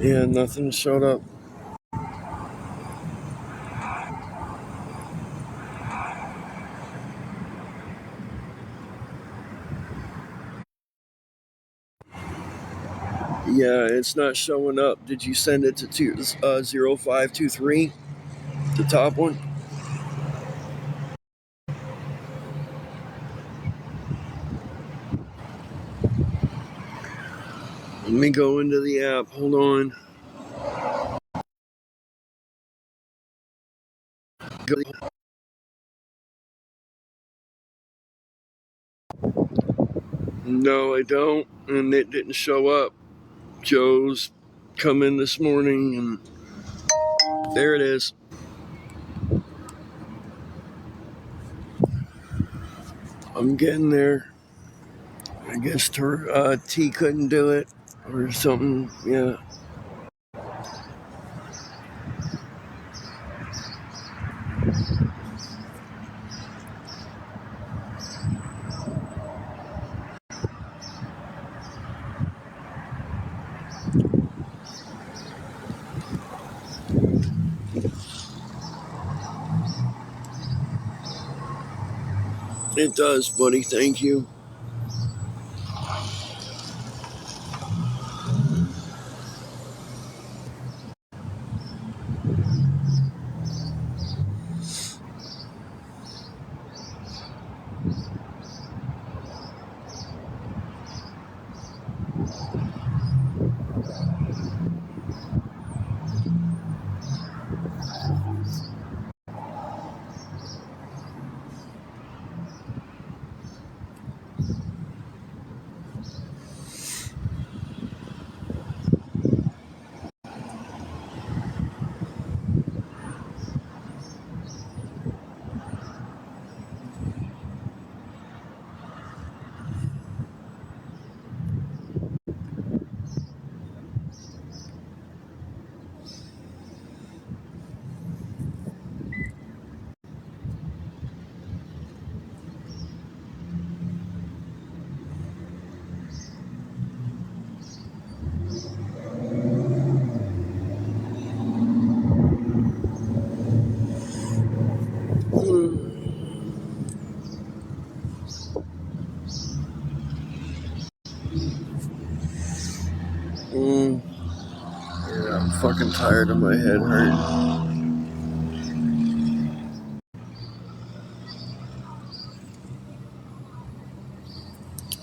Yeah, nothing showed up. Yeah, it's not showing up. Did you send it to 0523? The top one? Let me go into the app. Hold on. No, I don't. And it didn't show up. Joe's come in this morning and there it is. I'm getting there. I guess T couldn't do it or something. Yeah. It does, buddy. Thank you. Yeah, I'm fucking tired of my head hurting.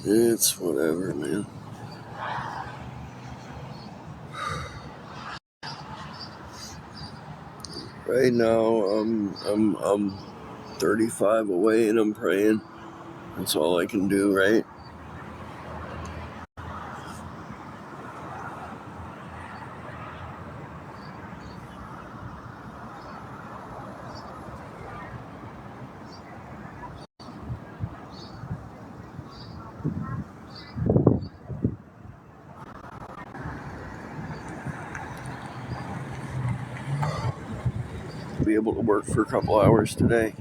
It's whatever, man. Right now, I'm 35 away and I'm praying. That's all I can do, right? Be able to work for a couple hours today.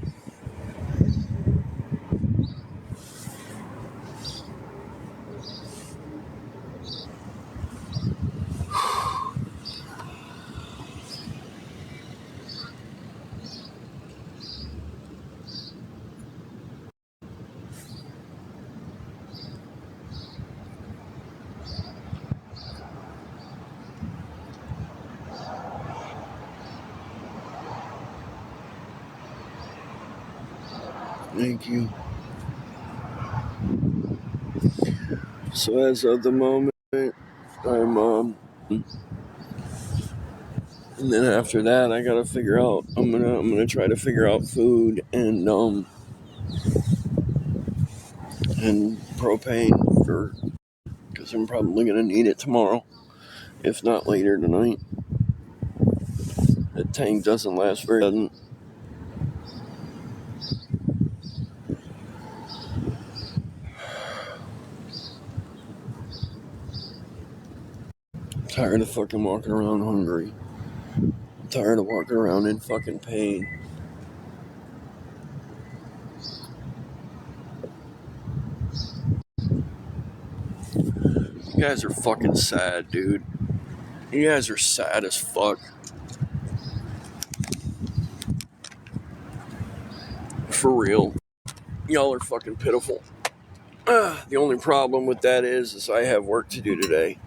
Thank you. So as of the moment, I'm and then after that, I gotta figure out. I'm gonna try to figure out food and propane because I'm probably gonna need it tomorrow, if not later tonight. The tank doesn't last very long. I'm tired of fucking walking around hungry. I'm tired of walking around in fucking pain. You guys are fucking sad, dude. You guys are sad as fuck. For real. Y'all are fucking pitiful. The only problem with that is I have work to do today.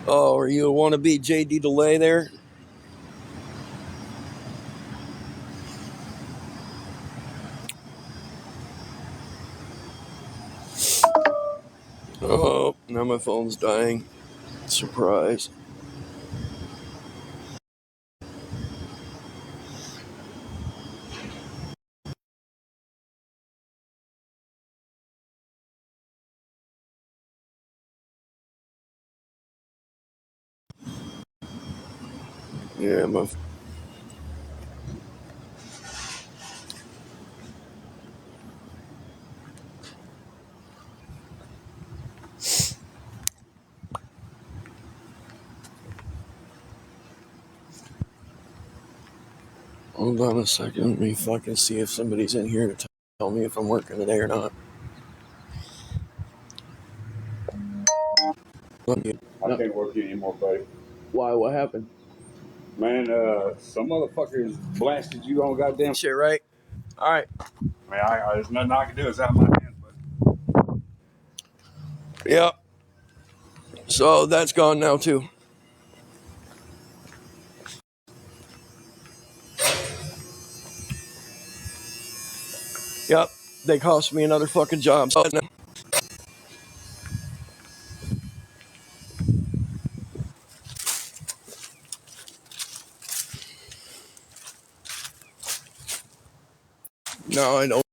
Oh, are you a wannabe JD Delay there? Oh, now my phone's dying. Surprise. Yeah, hold on a second. Let me fucking see if somebody's in here to tell me if I'm working today or not. I can't work here anymore, buddy. Why? What happened? Man, some motherfuckers blasted you on goddamn Shit, right? All right. Man, there's nothing I can do. It's out of my hands, buddy. Yep. So that's gone now too. Yep. They cost me another fucking job. No, I don't.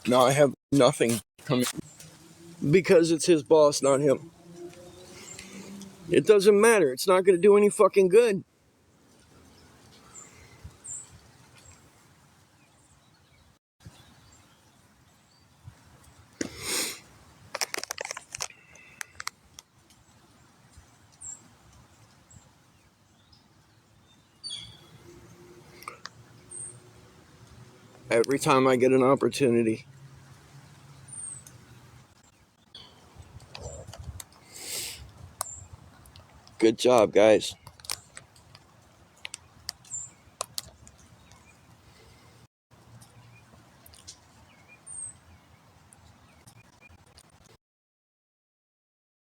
No, I have nothing coming because it's his boss, not him. It doesn't matter. It's not going to do any fucking good. Every time I get an opportunity. Good job, guys.